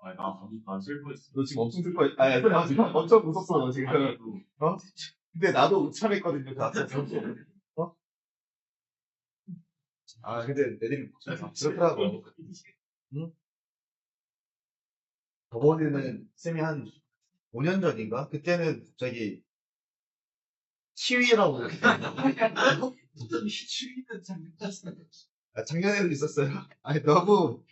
아니, 나 슬퍼했어. 너 지금 엄청 슬퍼. 아니, 나 지금 엄청 무섭어, 너 지금. 어? 근데 나도 우참했거든요, 그 앞에서. 어? 아, 근데 애들이 그렇더라고. 응? 저번에는 쌤이 한 5년 전인가? 그때는 갑자기 시위라고 그랬어요. 취미는 장면 tas어. 아, 작년에도 있었어요. 아니, 너무,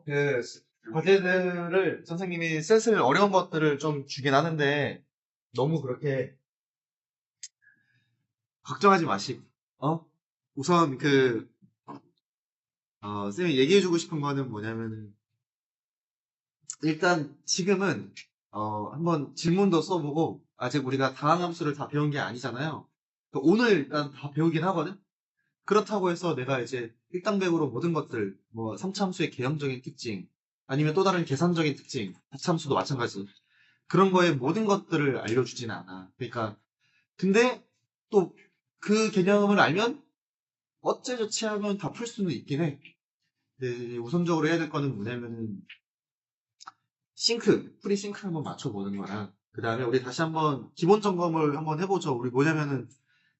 그, 과제들을 선생님이 슬슬 어려운 것들을 좀 주긴 하는데, 너무 그렇게 걱정하지 마시고, 우선 쌤이 얘기해주고 싶은 거는 뭐냐면은, 일단 지금은, 한번 질문도 써보고, 아직 우리가 다항함수를 다 배운 게 아니잖아요. 그러니까 오늘 일단 다 배우긴 하거든? 그렇다고 해서 내가 이제 일당백으로 모든 것들, 뭐, 3차함수의 개념적인 특징, 아니면 또 다른 계산적인 특징, 다차함수도 마찬가지. 그런 거에 모든 것들을 알려주진 않아. 그러니까, 근데 또 그 개념을 알면 어째저째 하면 다 풀 수는 있긴 해. 근데 우선적으로 해야 될 거는 뭐냐면은, 프리 싱크 한번 맞춰보는 거랑, 그 다음에 우리 다시 한번 기본 점검을 한번 해보죠. 우리 뭐냐면은,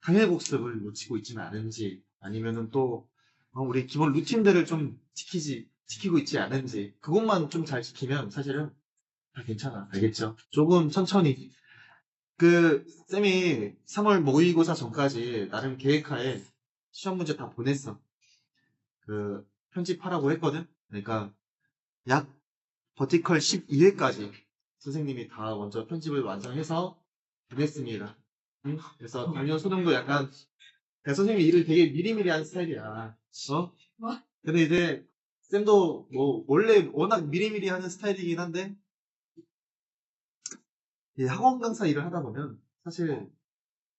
당일 복습을 놓치고 있지는 않은지, 아니면은 또, 우리 기본 루틴들을 좀 지키고 있지 않은지, 그것만 좀 잘 지키면 사실은 다 괜찮아. 알겠죠? 조금 천천히. 쌤이 3월 모의고사 전까지 나름 계획하에 시험 문제 다 보냈어. 편집하라고 했거든? 그러니까, 약 버티컬 12회까지 선생님이 다 먼저 편집을 완성해서 보냈습니다. 응? 그래서 당뇨 수능도 약간 선생님이 일을 되게 미리미리 하는 스타일이야. 근데 이제 쌤도 뭐 원래 워낙 미리미리 하는 스타일이긴 한데 이 학원 강사 일을 하다 보면 사실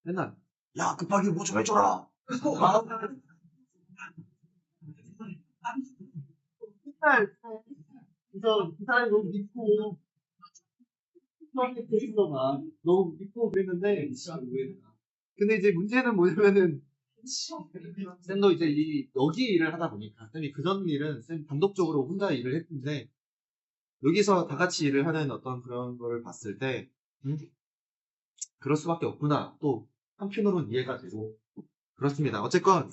맨날 야 급하게 뭐 좀 해줘라. 맨날 그래서 그 사람이 너무 믿고 수학에 대해서만 너무 믿고 그랬는데 근데 이제 문제는 뭐냐면은 쌤도 이제 여기 일을 하다 보니까 쌤이 그전 일은 쌤 단독적으로 혼자 일을 했는데 여기서 다 같이 일을 하는 어떤 그런 거를 봤을 때 그럴 수밖에 없구나 또 한편으로는 이해가 되고 그렇습니다. 어쨌건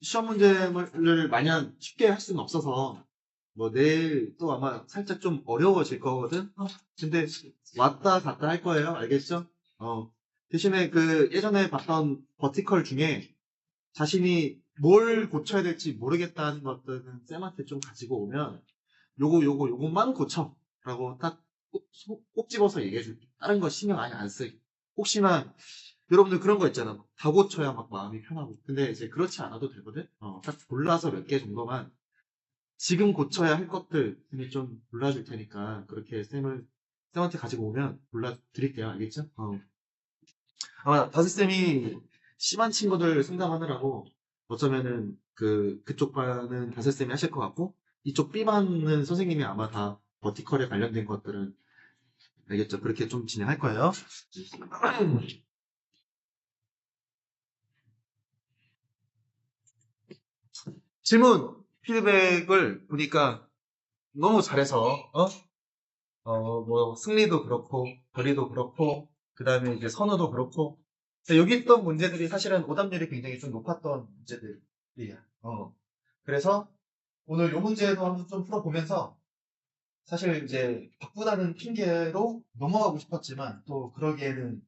시험 문제를 마냥 쉽게 할 수는 없어서 뭐 내일 또 아마 살짝 좀 어려워질 거거든. 근데 왔다 갔다 할 거예요. 알겠죠? 대신에 예전에 봤던 버티컬 중에 자신이 뭘 고쳐야 될지 모르겠다는 것들은 쌤한테 좀 가지고 오면 요것만 고쳐 라고 딱 꼭 집어서 얘기해 줄게. 다른 거 신경 아예 안 쓰게. 혹시나 여러분들 그런 거 있잖아. 다 고쳐야 막 마음이 편하고. 근데 이제 그렇지 않아도 되거든. 딱 골라서 몇 개 정도만 지금 고쳐야 할 것들 쌤이 좀 골라줄 테니까 그렇게 쌤한테 가지고 오면 골라드릴게요. 알겠죠? 아마 다섯쌤이 심한 친구들 상담하느라고 어쩌면은 그쪽 반은 다섯쌤이 하실 것 같고 이쪽 B반은 선생님이 아마 다 버티컬에 관련된 것들은 알겠죠? 그렇게 좀 진행할 거예요. 질문, 피드백을 보니까 너무 잘해서, 뭐, 승리도 그렇고, 거리도 그렇고, 그 다음에 이제 선호도 그렇고, 여기 있던 문제들이 사실은 오답률이 굉장히 좀 높았던 문제들이야. 그래서 오늘 요 문제도 한번 좀 풀어보면서, 사실 이제 바꾸다는 핑계로 넘어가고 싶었지만, 또 그러기에는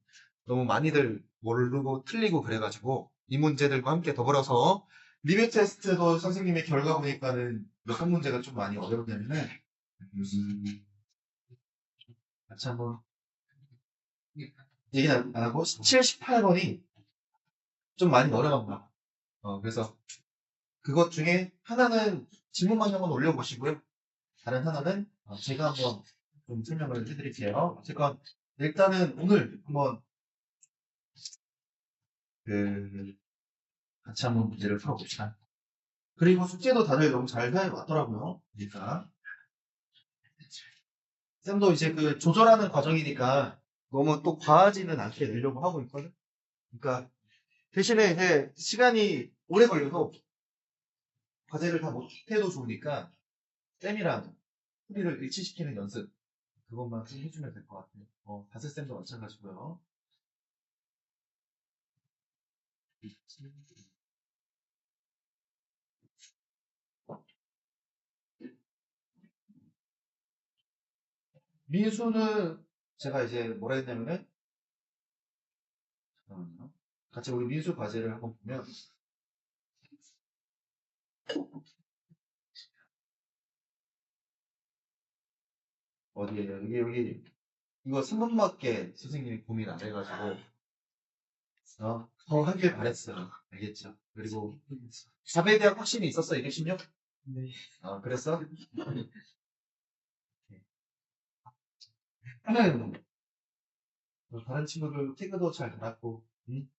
너무 많이들 모르고 틀리고 그래가지고, 이 문제들과 함께 더불어서, 리뷰 테스트도 선생님의 결과 보니까는 몇 문제가 좀 많이 어려웠냐면은, 같이 한번 얘기 안 하고 17, 18번이 좀 많이 어려웠나. 그래서 그것 중에 하나는 질문만 한번 올려보시고요. 다른 하나는 제가 한번 좀 설명을 해드릴게요. 어쨌건 일단은 오늘 한번 같이 한번 문제를 풀어봅시다. 그리고 숙제도 다들 너무 잘 해왔더라고요. 그러니까 쌤도 이제 조절하는 과정이니까 너무 또 과하지는 않게 내려고 하고 있거든. 그러니까 대신에 이제 시간이 오래 걸려도 과제를 다 못해도 좋으니까 쌤이랑 풀이를 일치시키는 연습 그것만 좀 해주면 될 것 같아요. 다슬쌤도 마찬가지고요. 민수는 제가 이제 뭐라 했냐면은 잠깐만요. 같이 우리 민수 과제를 한번 보면 어디에요? 여기 이거 3번밖에 선생님이 고민 안 해가지고 더 하길 바랬어요. 알겠죠? 그리고 4배에 대한 확신이 있었어, 이게 16? 네. 그랬어? 하는 다른 친구들 태그도 잘 달았고 응?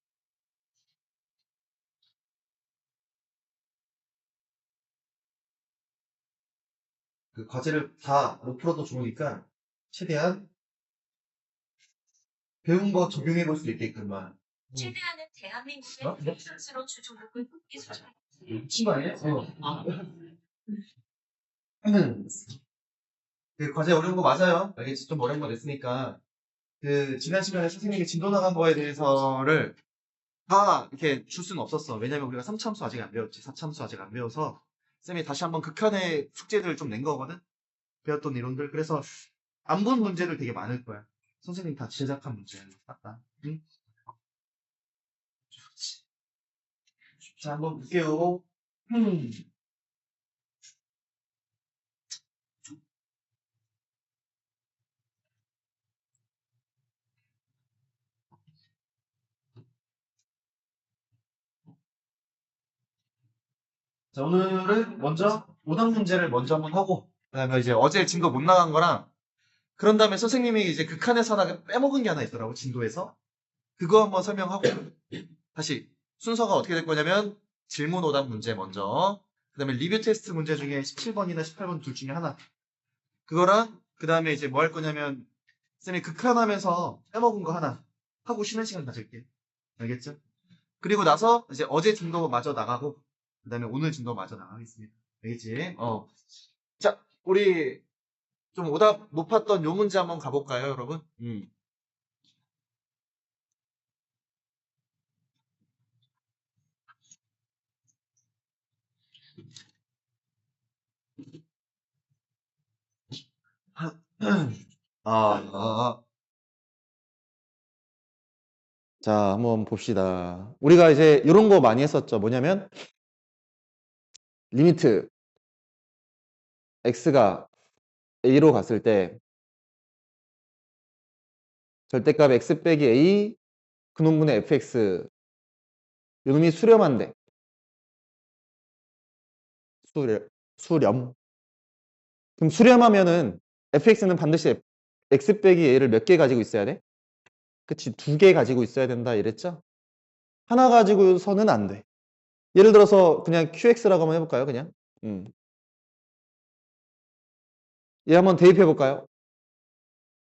그 과제를 다 못 풀어도 좋으니까 최대한 배운 거 적용해 볼 수 있게끔만 최대한은 대한민국의 어? 스스로 주종목을 뽑기 수준. 친구 아니에요? 그 과제 어려운 거 맞아요. 알겠지? 좀 어려운 거 냈으니까 그 지난 시간에 선생님이 진도 나간 거에 대해서를 다 이렇게 줄 수는 없었어. 왜냐면 우리가 3참수 아직 안 배웠지. 4참수 아직 안 배워서 쌤이 다시 한번 극한의 숙제들을 좀 낸 거거든. 배웠던 이론들. 그래서 안 본 문제들 되게 많을 거야. 선생님 다 제작한 문제야. 맞다. 응? 자, 한번 볼게요. 자, 오늘은 먼저 오답 문제를 먼저 한번 하고, 그 다음에 이제 어제 진도 못 나간 거랑, 그런 다음에 선생님이 이제 극한에서 하나 빼먹은 게 하나 있더라고, 진도에서. 그거 한번 설명하고, 다시 순서가 어떻게 될 거냐면, 질문 오답 문제 먼저, 그 다음에 리뷰 테스트 문제 중에 17번이나 18번 둘 중에 하나. 그거랑, 그 다음에 이제 뭐 할 거냐면, 쌤이 극한하면서 빼먹은 거 하나 하고 쉬는 시간 가질게. 알겠죠? 그리고 나서 이제 어제 진도 마저 나가고, 그 다음에 오늘 진도 마저 나가겠습니다. 알겠지? 자, 우리 좀 오답 못 봤던 요 문제 한번 가볼까요, 여러분? 아, 자, 한번 봅시다. 우리가 이제 이런 거 많이 했었죠. 뭐냐면, 리미트 x가 a로 갔을 때, 절대값 x 빼기 a, 그놈분의 fx, 요놈이 수렴한데, 수렴. 그럼 수렴하면은 fx는 반드시 x 빼기 a를 몇 개 가지고 있어야 돼? 그치, 2개 가지고 있어야 된다 이랬죠? 하나 가지고서는 안 돼. 예를 들어서 그냥 qx라고 한번 해볼까요? 그냥 얘 한번 대입해 볼까요?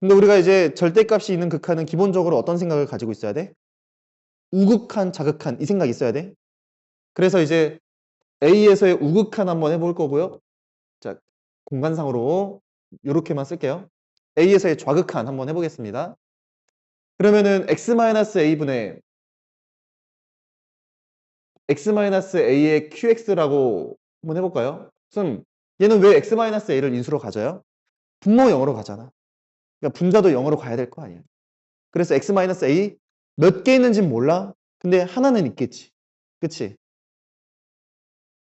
근데 우리가 이제 절대값이 있는 극한은 기본적으로 어떤 생각을 가지고 있어야 돼? 우극한, 자극한 이 생각이 있어야 돼. 그래서 이제 A에서의 우극한 한번 해볼 거고요. 자, 공간상으로 이렇게만 쓸게요. A에서의 좌극한 한번 해보겠습니다. 그러면은 x-a분의 x-a의 qx라고 한번 해볼까요? 그럼 얘는 왜 x-a를 인수로 가져요? 분모 0으로 가잖아. 그러니까 분자도 0으로 가야 될 거 아니야. 그래서 x-a 몇 개 있는지는 몰라. 근데 하나는 있겠지. 그치?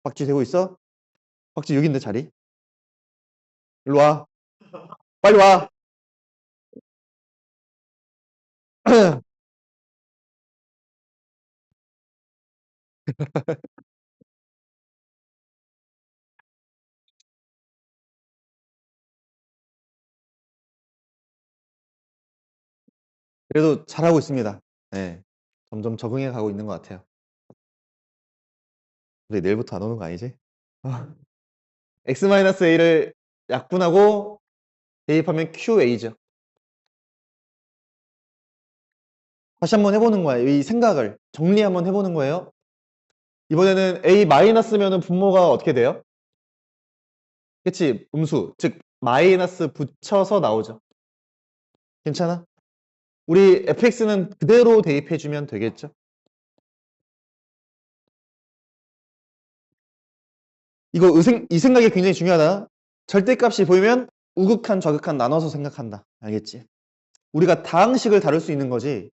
박쥐 되고 있어? 박쥐 여기 있는데 자리? 일로 와. 빨리 와. 그래도 잘하고 있습니다. 네. 점점 적응해 가고 있는 것 같아요. 근데 내일부터 안 오는 거 아니지? x-a를 약분하고 대입하면 qa죠. 다시 한번 해보는 거예요. 이 생각을 정리 한번 해보는 거예요. 이번에는 a 마이너스면은 분모가 어떻게 돼요? 그치? 음수, 즉 마이너스 붙여서 나오죠. 괜찮아? 우리 fx는 그대로 대입해주면 되겠죠? 이거 이 생각이 굉장히 중요하다. 절대값이 보이면 우극한, 좌극한 나눠서 생각한다. 알겠지? 우리가 다항식을 다룰 수 있는 거지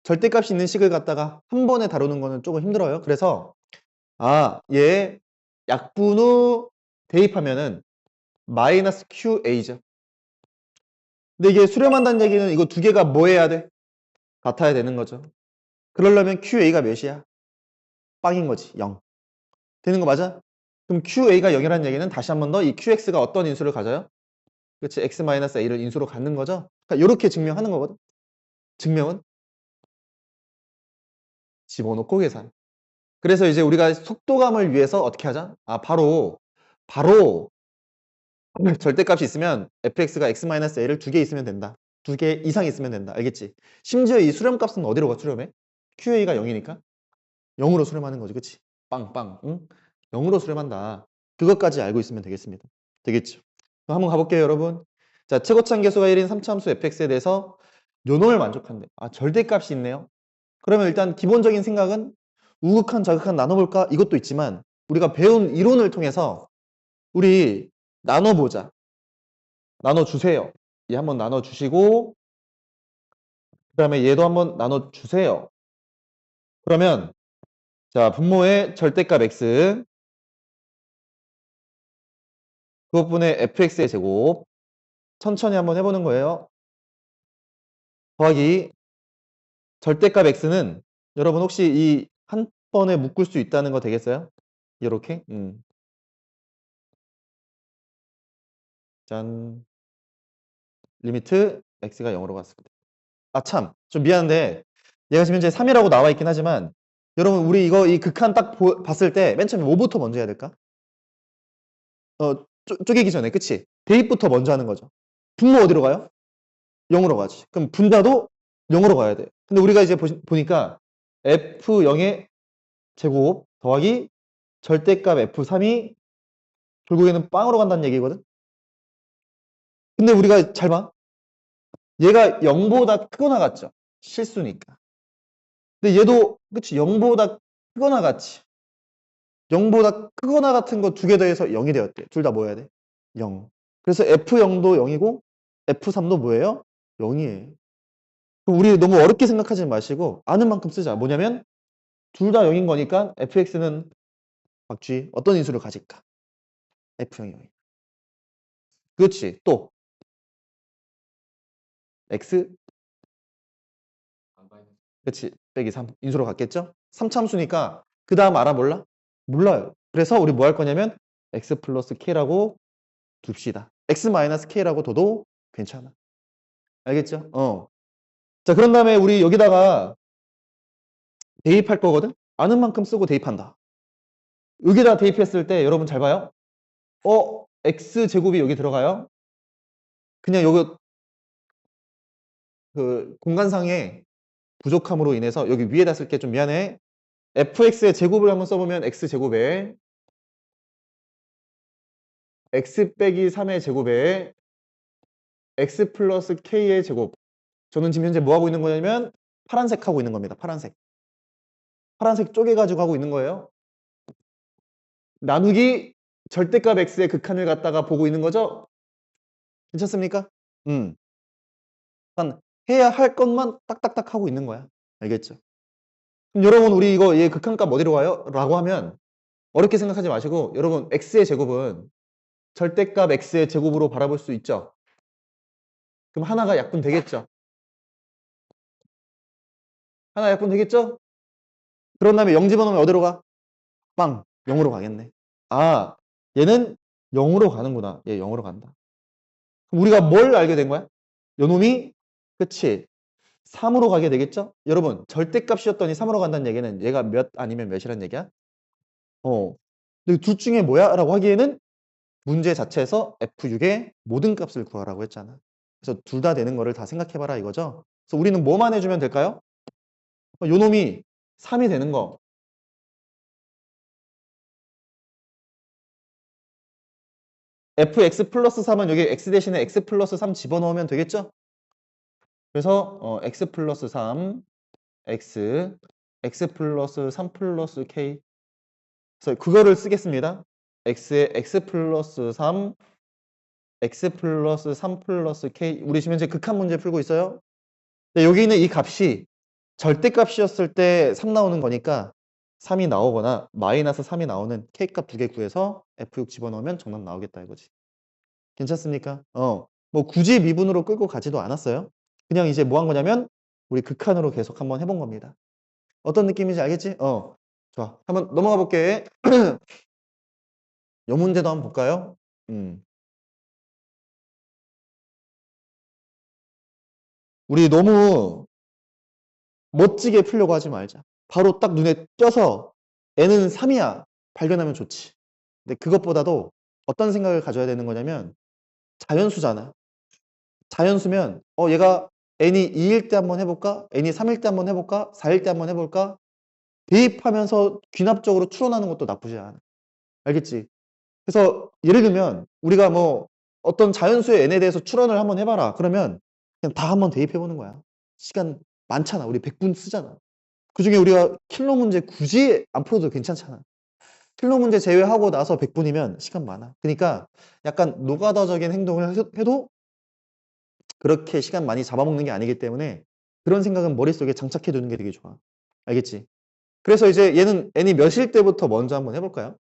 절대값이 있는 식을 갖다가 한 번에 다루는 거는 조금 힘들어요. 그래서 얘 약분 후 대입하면은 마이너스 QA죠. 근데 이게 수렴한다는 얘기는 이거 두 개가 뭐 해야 돼? 같아야 되는 거죠. 그러려면 QA가 몇이야? 빵인 거지. 0. 되는 거 맞아? 그럼 QA가 0이라는 얘기는 다시 한 번 더 이 QX가 어떤 인수를 가져요? 그렇지. X-A를 인수로 갖는 거죠. 그러니까 이렇게 증명하는 거거든. 증명은 집어넣고 계산. 그래서 이제 우리가 속도감을 위해서 어떻게 하자? 바로 절대값이 있으면 fx가 x-a를 두 개 있으면 된다. 두 개 이상 있으면 된다. 알겠지? 심지어 이 수렴값은 어디로 가 수렴해? QA가 0이니까 0으로 수렴하는 거지. 그치? 빵빵. 응? 0으로 수렴한다. 그것까지 알고 있으면 되겠습니다. 되겠죠? 그럼 한번 가볼게요, 여러분. 자, 최고참 계수가 1인 3차함수 fx에 대해서 요 놈을 만족한대. 절대값이 있네요. 그러면 일단 기본적인 생각은 우극한, 좌극한 나눠볼까? 이것도 있지만 우리가 배운 이론을 통해서 우리 나눠보자. 나눠주세요. 얘 한번 나눠주시고 그 다음에 얘도 한번 나눠주세요. 그러면 자 분모의 절대값 x 그것분의 fx의 제곱 천천히 한번 해보는 거예요. 더하기 절대값 x는 여러분 혹시 이 한 번에 묶을 수 있다는 거 되겠어요? 이렇게 짠 리미트 x가 0으로 갔습니다. 참 좀 미안한데 얘가 지금 현재 3이라고 나와 있긴 하지만 여러분 우리 이거 이 극한 딱 봤을 때 맨 처음에 뭐부터 먼저 해야 될까? 쪼개기 전에 그치? 대입부터 먼저 하는 거죠. 분모 어디로 가요? 0으로 가지. 그럼 분자도 0으로 가야 돼. 근데 우리가 이제 보니까 f0의 제곱 더하기 절대값 f3이 결국에는 빵으로 간다는 얘기거든? 근데 우리가 잘 봐. 얘가 0보다 크거나 같죠? 실수니까. 근데 얘도 그치? 0보다 크거나 같지? 0보다 크거나 같은 거 두 개 더해서 0이 되었대. 둘 다 뭐 해야 돼? 0. 그래서 F0도 0이고 F3도 뭐예요? 0이에요. 우리 너무 어렵게 생각하지 마시고 아는 만큼 쓰자. 뭐냐면 둘 다 0인 거니까 fx는 박쥐 어떤 인수를 가질까? F0이 0. 그렇지. 또 x 그렇지. 빼기 3 인수로 갔겠죠? 3참수니까 그 다음 알아볼라? 몰라요. 그래서 우리 뭐 할 거냐면 x 플러스 k라고 둡시다. x 마이너스 k라고 둬도 괜찮아. 알겠죠? 자, 그런 다음에 우리 여기다가 대입할 거거든? 아는 만큼 쓰고 대입한다. 여기다 대입했을 때 여러분 잘 봐요. x제곱이 여기 들어가요. 그냥 여기 그 공간상의 부족함으로 인해서 여기 위에다 쓸게 좀 미안해. fx의 제곱을 한번 써보면 x제곱에 x 빼기 3의 제곱에 x 플러스 k의 제곱. 저는 지금 현재 뭐 하고 있는 거냐면 파란색 하고 있는 겁니다. 파란색. 파란색 쪼개가지고 하고 있는 거예요. 나누기 절대값 x의 극한을 갖다가 보고 있는 거죠? 괜찮습니까? 일단 해야 할 것만 딱딱딱 하고 있는 거야. 알겠죠? 그럼 여러분 우리 이거 얘 극한값 어디로 가요? 라고 하면 어렵게 생각하지 마시고 여러분 x의 제곱은 절대값 x의 제곱으로 바라볼 수 있죠? 그럼 하나가 약분 되겠죠? 하나 약분 되겠죠? 그런 다음에 0 집어넣으면 어디로 가? 빵! 0으로 가겠네. 얘는 0으로 가는구나. 얘 0으로 간다. 그럼 우리가 뭘 알게 된 거야? 요놈이 그치 3으로 가게 되겠죠? 여러분 절대값이었더니 3으로 간다는 얘기는 얘가 몇 아니면 몇이란 얘기야? 근데 둘 중에 뭐야? 라고 하기에는 문제 자체에서 F6의 모든 값을 구하라고 했잖아. 그래서 둘 다 되는 거를 다 생각해봐라 이거죠. 그래서 우리는 뭐만 해주면 될까요? 요 놈이 3이 되는 거. fx 플러스 3은 여기 x 대신에 x 플러스 3 집어넣으면 되겠죠? 그래서 x 플러스 3, x 플러스 3 플러스 k. 그래서 그거를 쓰겠습니다. x에 x 플러스 3, x 플러스 3 플러스 k. 우리 지금 현재 극한 문제 풀고 있어요. 근데 여기 있는 이 값이 절대값이었을 때 3 나오는 거니까 3이 나오거나 마이너스 3이 나오는 k값 두 개 구해서 f6 집어넣으면 정답 나오겠다 이거지. 괜찮습니까? 뭐 굳이 미분으로 끌고 가지도 않았어요. 그냥 이제 뭐 한 거냐면 우리 극한으로 계속 한번 해본 겁니다. 어떤 느낌인지 알겠지? 좋아. 한번 넘어가 볼게. 요 문제도 한번 볼까요? 우리 너무 멋지게 풀려고 하지 말자. 바로 딱 눈에 띄어서 n은 3이야 발견하면 좋지. 근데 그것보다도 어떤 생각을 가져야 되는 거냐면 자연수잖아. 자연수면 얘가 n이 2일 때 한번 해볼까? n이 3일 때 한번 해볼까? 4일 때 한번 해볼까? 대입하면서 귀납적으로 추론하는 것도 나쁘지 않아. 알겠지? 그래서 예를 들면 우리가 뭐 어떤 자연수의 n에 대해서 추론을 한번 해봐라. 그러면 그냥 다 한번 대입해보는 거야. 시간 많잖아. 우리 100분 쓰잖아. 그중에 우리가 킬러 문제 굳이 안 풀어도 괜찮잖아. 킬러 문제 제외하고 나서 100분이면 시간 많아. 그러니까 약간 노가다적인 행동을 해도 그렇게 시간 많이 잡아먹는 게 아니기 때문에 그런 생각은 머릿속에 장착해 두는 게 되게 좋아. 알겠지? 그래서 이제 얘는 n이 몇일 때부터 먼저 한번 해볼까요?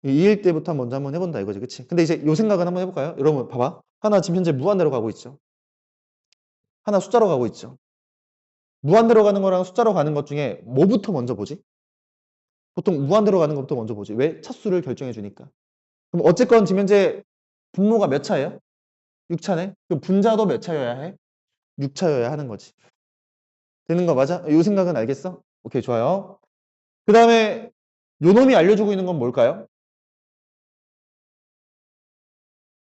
2일 때부터 먼저 한번 해본다 이거지. 그치? 근데 이제 요 생각은 한번 해볼까요? 여러분 봐봐. 하나 지금 현재 무한대로 가고 있죠. 하나 숫자로 가고 있죠. 무한대로 가는 거랑 숫자로 가는 것 중에 뭐부터 먼저 보지? 보통 무한대로 가는 것부터 먼저 보지. 왜? 차수를 결정해 주니까. 그럼 어쨌건 지금 현재 분모가 몇 차예요? 6차네? 그럼 분자도 몇 차여야 해? 6차여야 하는 거지. 되는 거 맞아? 이 생각은 알겠어? 오케이, 좋아요. 그 다음에 요 놈이 알려주고 있는 건 뭘까요?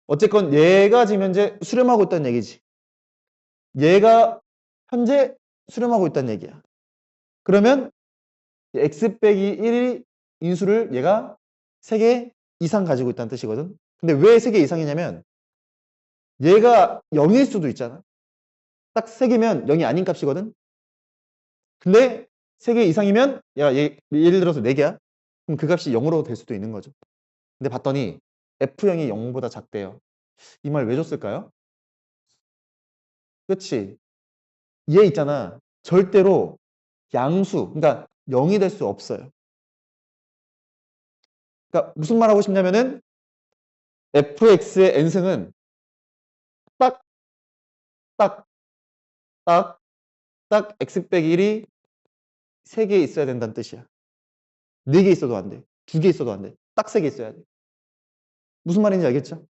어쨌건 얘가 지금 현재 수렴하고 있다는 얘기지. 얘가 현재 수렴하고 있다는 얘기야. 그러면 x 빼기 1이 인수를 얘가 3개 이상 가지고 있다는 뜻이거든. 근데 왜 3개 이상이냐면 얘가 0일 수도 있잖아. 딱 3개면 0이 아닌 값이거든. 근데 3개 이상이면 예를 들어서 4개야. 그럼 그 값이 0으로 될 수도 있는 거죠. 근데 봤더니 F형이 0보다 작대요. 이 말 왜 줬을까요? 그렇지. 얘 있잖아. 절대로 양수, 그러니까 0이 될 수 없어요. 그러니까 무슨 말 하고 싶냐면은 fx의 n승은 딱, 딱, 딱, 딱 x 빼기 1이 3개 있어야 된다는 뜻이야. 4개 있어도 안 돼. 2개 있어도 안 돼. 딱 3개 있어야 돼. 무슨 말인지 알겠죠?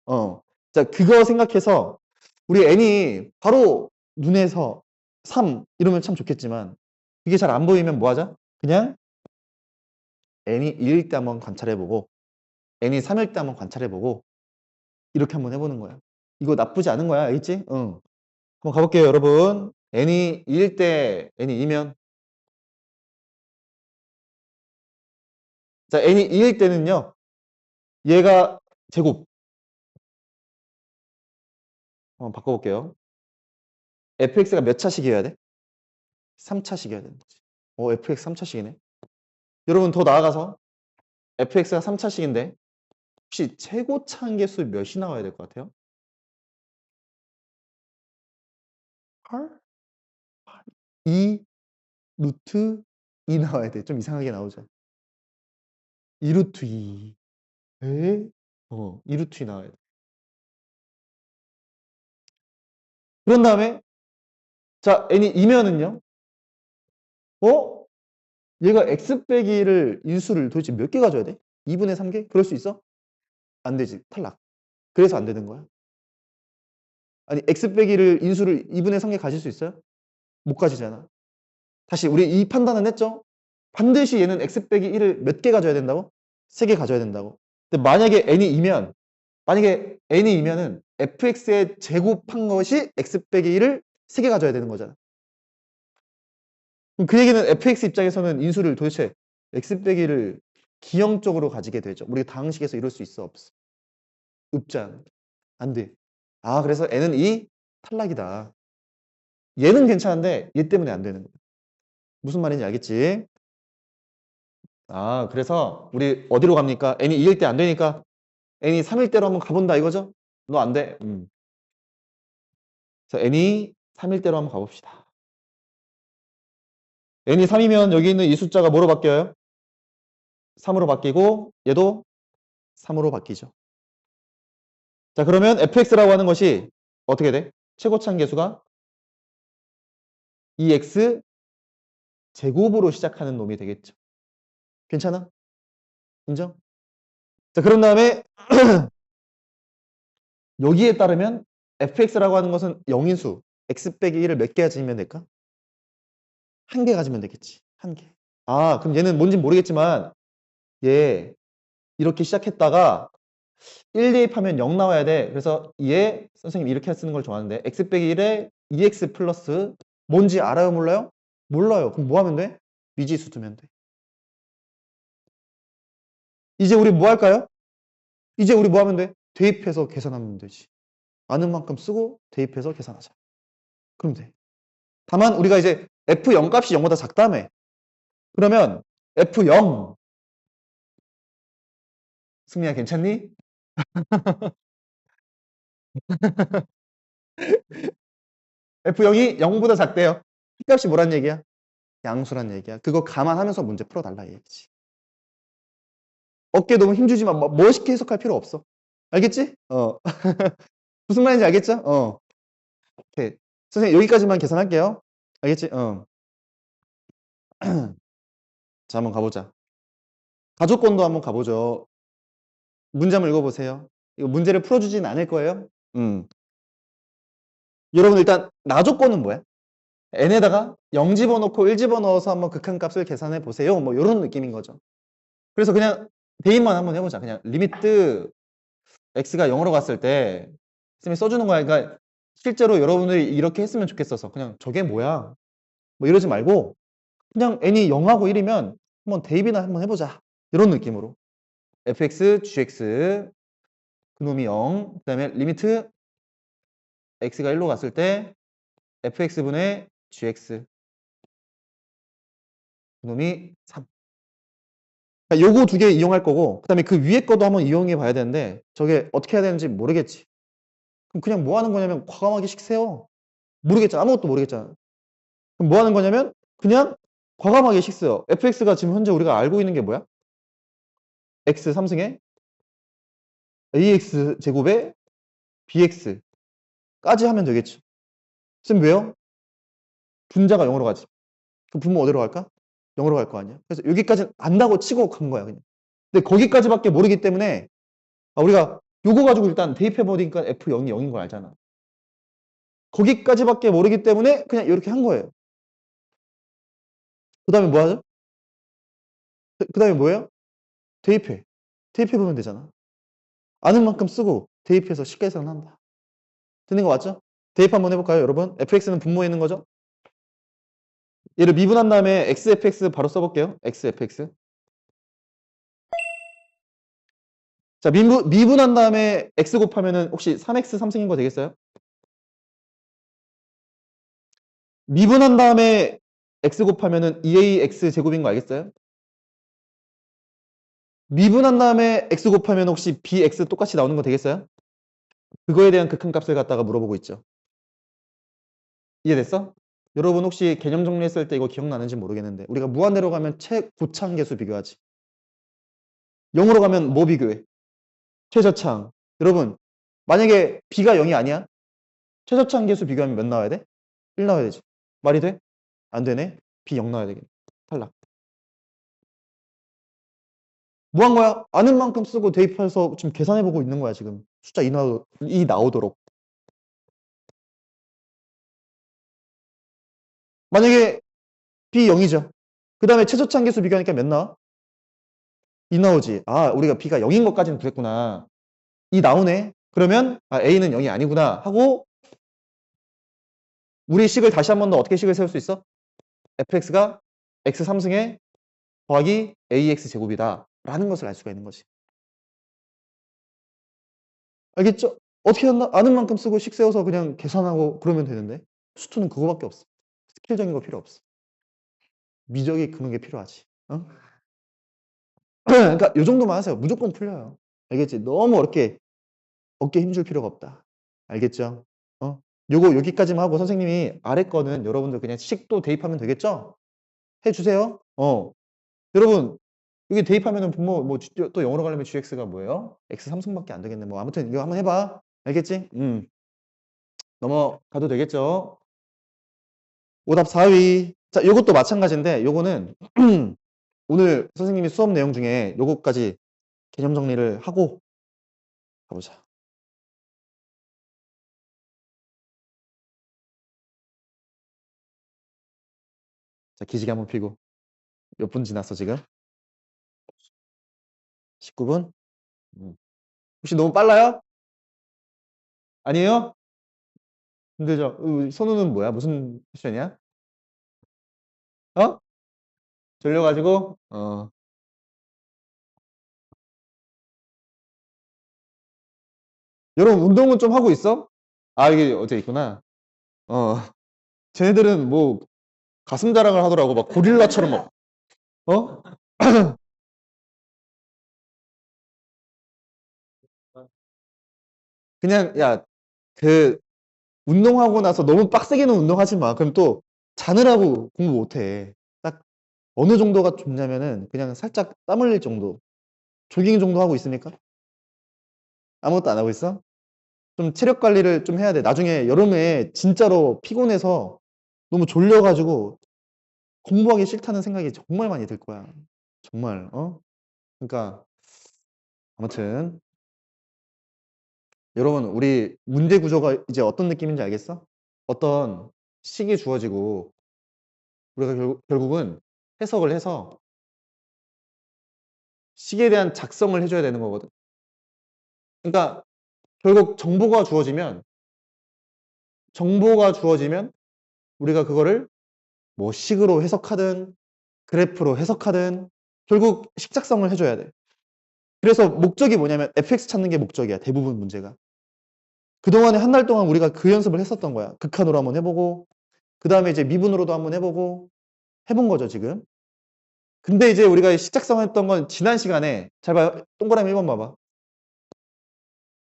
자, 그거 생각해서 우리 n이 바로 눈에서 3 이러면 참 좋겠지만 이게 잘 안 보이면 뭐 하자? 그냥 n이 1일 때 한번 관찰해보고 n이 3일 때 한번 관찰해보고 이렇게 한번 해보는 거야. 이거 나쁘지 않은 거야. 알겠지? 응. 한번 가볼게요, 여러분. n이 2일 때 n이 2면 자, n이 2일 때는요. 얘가 제곱 한번 바꿔볼게요. fx가 몇 차식이어야 돼? 3차식이어야 되는 거지. fx 3차식이네. 여러분 더 나아가서 fx가 3차식인데 혹시 최고차 한계수 몇이 나와야 될 것 같아요? 8? 2 루트 2 나와야 돼. 좀 이상하게 나오죠. 2 루트 2. 에? 2 루트 2 나와야 돼. 그런 다음에 자, n이 2면은요? 얘가 x 빼기를 인수를 도대체 몇 개 가져야 돼? 2분의 3개? 그럴 수 있어? 안 되지. 탈락. 그래서 안 되는 거야. 아니, x 빼기를 인수를 2분의 3개 가질 수 있어요? 못 가지잖아. 다시 우리 이 판단은 했죠? 반드시 얘는 x 빼기 1을 몇 개 가져야 된다고? 3개 가져야 된다고. 근데 만약에 n이 2면은 fx에 제곱한 것이 x 빼기 1을 3개 가져야 되는 거잖아. 그럼 그 얘기는 fx 입장에서는 인수를 도대체 x 빼기를 기형적으로 가지게 되죠. 우리가 다항식에서 이럴 수 있어, 없어? 없잖아. 안 돼. 아, 그래서 n은 2 탈락이다. 얘는 괜찮은데 얘 때문에 안 되는 거야. 무슨 말인지 알겠지? 아, 그래서 우리 어디로 갑니까? n이 2일 때 안 되니까 n이 3일 때로 한번 가본다 이거죠? 너 안 돼. 그래서 n이 3일 때로 한번 가봅시다. n이 3이면 여기 있는 이 숫자가 뭐로 바뀌어요? 3으로 바뀌고 얘도 3으로 바뀌죠. 자, 그러면 fx라고 하는 것이 어떻게 돼? 최고차항 계수가 2x 제곱으로 시작하는 놈이 되겠죠. 괜찮아? 인정? 자, 그런 다음에 여기에 따르면 fx라고 하는 것은 영인수 x 빼기 1을 몇 개 가지면 될까? 한 개 가지면 되겠지. 한 개. 아, 그럼 얘는 뭔지 모르겠지만 얘 이렇게 시작했다가 1 대입하면 0 나와야 돼. 그래서 얘 선생님 이렇게 쓰는 걸 좋아하는데 x 빼기 1에 2x 플러스 뭔지 알아요? 몰라요? 몰라요. 그럼 뭐 하면 돼? 미지수 두면 돼. 이제 우리 뭐 할까요? 이제 우리 뭐 하면 돼? 대입해서 계산하면 되지. 아는 만큼 쓰고 대입해서 계산하자. 그럼 돼. 다만 우리가 이제 f0 값이 0보다 작다며. 그러면 f0 승리야 괜찮니? f0이 0보다 작대요. 값이 뭐란 얘기야? 양수란 얘기야. 그거 감안하면서 문제 풀어달라 얘기지. 어깨 너무 힘주지 마. 멋있게 해석할 필요 없어. 알겠지? 무슨 말인지 알겠죠? 오케이. 선생님 여기까지만 계산할게요. 알겠지? 자, 한번 가보자. 가족권도 한번 가보죠. 문제 한번 읽어보세요. 이거 문제를 풀어주진 않을 거예요. 여러분 일단 나조건은 뭐야? n에다가 0 집어넣고 1 집어넣어서 한번 극한값을 계산해 보세요. 뭐 이런 느낌인 거죠. 그래서 그냥 대입만 한번 해보자. 그냥 리미트 x가 0으로 갔을 때 선생님이 써주는 거야. 그러니까 실제로 여러분들이 이렇게 했으면 좋겠어서 그냥 저게 뭐야? 뭐 이러지 말고 그냥 n이 0하고 1이면 한번 대입이나 한번 해보자. 이런 느낌으로 fx, gx 그놈이 0 그 다음에 리미트 x가 1로 갔을 때 fx분의 gx 그놈이 3 그러니까 요거 두 개 이용할 거고 그 다음에 그 위에 거도 한번 이용해 봐야 되는데 저게 어떻게 해야 되는지 모르겠지. 그럼 그냥 뭐 하는 거냐면 과감하게 식세요. 모르겠잖아. 아무것도 모르겠잖아. 그럼 뭐 하는 거냐면 그냥 과감하게 식세요. fx가 지금 현재 우리가 알고 있는 게 뭐야? x 3승에 ax 제곱에 bx까지 하면 되겠죠. 쌤 왜요? 분자가 0으로 가지. 그럼 분모 어디로 갈까? 0으로 갈 거 아니야. 그래서 여기까지 안다고 치고 간 거야 그냥. 근데 거기까지밖에 모르기 때문에 우리가 요거 가지고 일단 대입해버리니까 f0이 0인 걸 알잖아. 거기까지밖에 모르기 때문에 그냥 이렇게 한 거예요. 그 다음에 뭐 하죠? 그 다음에 뭐예요? 대입해. 대입해보면 되잖아. 아는 만큼 쓰고 대입해서 쉽게 계산한다. 듣는 거 맞죠? 대입 한번 해볼까요, 여러분? fx는 분모에 있는 거죠? 얘를 미분한 다음에 xfx 바로 써볼게요. xfx. 자, 미분한 다음에 x 곱하면은 혹시 3x 3승인 거 되겠어요? 미분한 다음에 x 곱하면은 2ax 제곱인 거 알겠어요? 미분한 다음에 x 곱하면 혹시 bx 똑같이 나오는 거 되겠어요? 그거에 대한 극한값을 갖다가 물어보고 있죠. 이해됐어? 여러분 혹시 개념 정리했을 때 이거 기억나는지 모르겠는데 우리가 무한대로 가면 최고차항계수 비교하지. 0으로 가면 뭐 비교해? 최저차항. 여러분 만약에 b가 0이 아니야? 최저차항계수 비교하면 몇 나와야 돼? 1 나와야 되지. 말이 돼? 안 되네. b 0 나와야 되겠네. 탈락. 뭐 한 거야? 아는 만큼 쓰고 대입해서 지금 계산해보고 있는 거야 지금. 숫자 2 나오도록. 만약에 b 0이죠. 그 다음에 최저차항계수 비교하니까 몇 나와? 2 나오지. 아, 우리가 b가 0인 것까지는 구했구나. 2 나오네. 그러면 a는 0이 아니구나 하고 우리 식을 다시 한 번 더 어떻게 식을 세울 수 있어? fx가 x 3승에 더하기 ax 제곱이다 라는 것을 알 수가 있는 거지. 알겠죠? 어떻게 한다? 아는 만큼 쓰고 식 세워서 그냥 계산하고 그러면 되는데 수투는 그거밖에 없어. 스킬적인 거 필요 없어. 미적이 그런 게 필요하지. 어? 그러니까 요 정도만 하세요. 무조건 풀려요. 알겠지? 너무 어렵게 어깨 힘줄 필요가 없다. 알겠죠? 어? 요거 여기까지만 하고 선생님이 아래 거는 여러분들 그냥 식도 대입하면 되겠죠? 해주세요. 여러분 여기 대입하면은 또 영어로 가려면 gx가 뭐예요? x 3승밖에 안 되겠네. 뭐 아무튼 이거 한번 해봐. 알겠지? 넘어가도 되겠죠? 오답 4위. 자, 요것도 마찬가지인데 요거는 오늘 선생님이 수업 내용 중에 요거까지 개념 정리를 하고 가보자. 자, 기지개 한번 피고. 몇 분 지났어, 지금? 19분? 혹시 너무 빨라요? 아니에요? 힘들죠? 선우는 뭐야? 무슨 패션이야? 어? 졸려가지고? 여러분, 운동은 좀 하고 있어? 아, 이게 어제 있구나. 어. 쟤네들은 뭐, 가슴 자랑을 하더라고. 막 고릴라처럼 막, 어? 그냥, 야, 그, 운동하고 나서 너무 빡세게는 운동하지 마. 그럼 또 자느라고 공부 못 해. 딱 어느 정도가 좋냐면은 그냥 살짝 땀 흘릴 정도. 조깅 정도 하고 있으니까? 아무것도 안 하고 있어? 좀 체력 관리를 좀 해야 돼. 나중에 여름에 진짜로 피곤해서 너무 졸려가지고 공부하기 싫다는 생각이 정말 많이 들 거야. 정말, 어? 그러니까 아무튼 여러분 우리 문제 구조가 이제 어떤 느낌인지 알겠어? 어떤 식이 주어지고 우리가 결국은 해석을 해서 식에 대한 작성을 해줘야 되는 거거든. 그러니까 결국 정보가 주어지면 우리가 그거를 뭐 식으로 해석하든 그래프로 해석하든 결국 식 작성을 해줘야 돼. 그래서 목적이 뭐냐면 fx 찾는 게 목적이야. 대부분 문제가. 그동안에 한 달 동안 우리가 그 연습을 했었던 거야. 극한으로 한번 해보고 그 다음에 이제 미분으로도 한번 해보고 해본 거죠 지금. 근데 이제 우리가 식 작성했던 건 지난 시간에 잘 봐요. 동그라미 1번 봐봐.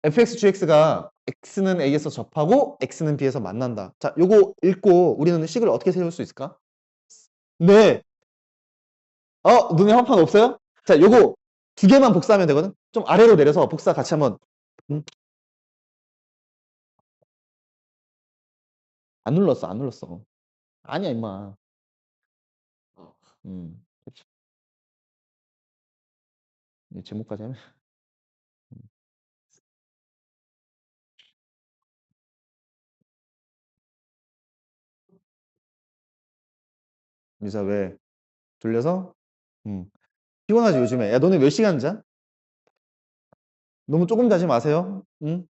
fx, gx가 x는 a에서 접하고 x는 b에서 만난다. 자, 요거 읽고 우리는 식을 어떻게 세울 수 있을까? 네. 눈에 한판 없어요? 자, 요거 두 개만 복사하면 되거든? 좀 아래로 내려서 복사 같이 한번. 음, 안 눌렀어, 안 눌렀어. 아니야, 임마. 음, 이 제목까지 하면. 미사 왜? 졸려서? 음. 피곤하지, 요즘에. 야, 너네 몇 시간 자? 너무 조금 자지 마세요. 응?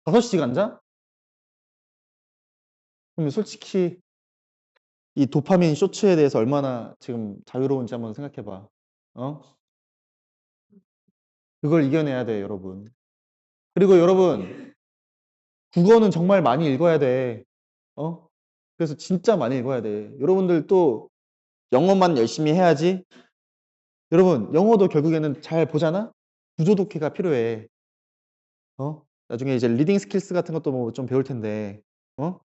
5시간 자? 그러면 솔직히 이 도파민 쇼츠에 대해서 얼마나 지금 자유로운지 한번 생각해봐. 어? 그걸 이겨내야 돼, 여러분. 그리고 여러분, 국어는 정말 많이 읽어야 돼. 어? 그래서 진짜 많이 읽어야 돼. 여러분들 또 영어만 열심히 해야지. 여러분, 영어도 결국에는 잘 보잖아? 구조 독해가 필요해. 나중에 이제 리딩 스킬스 같은 것도 뭐 좀 배울 텐데. 어?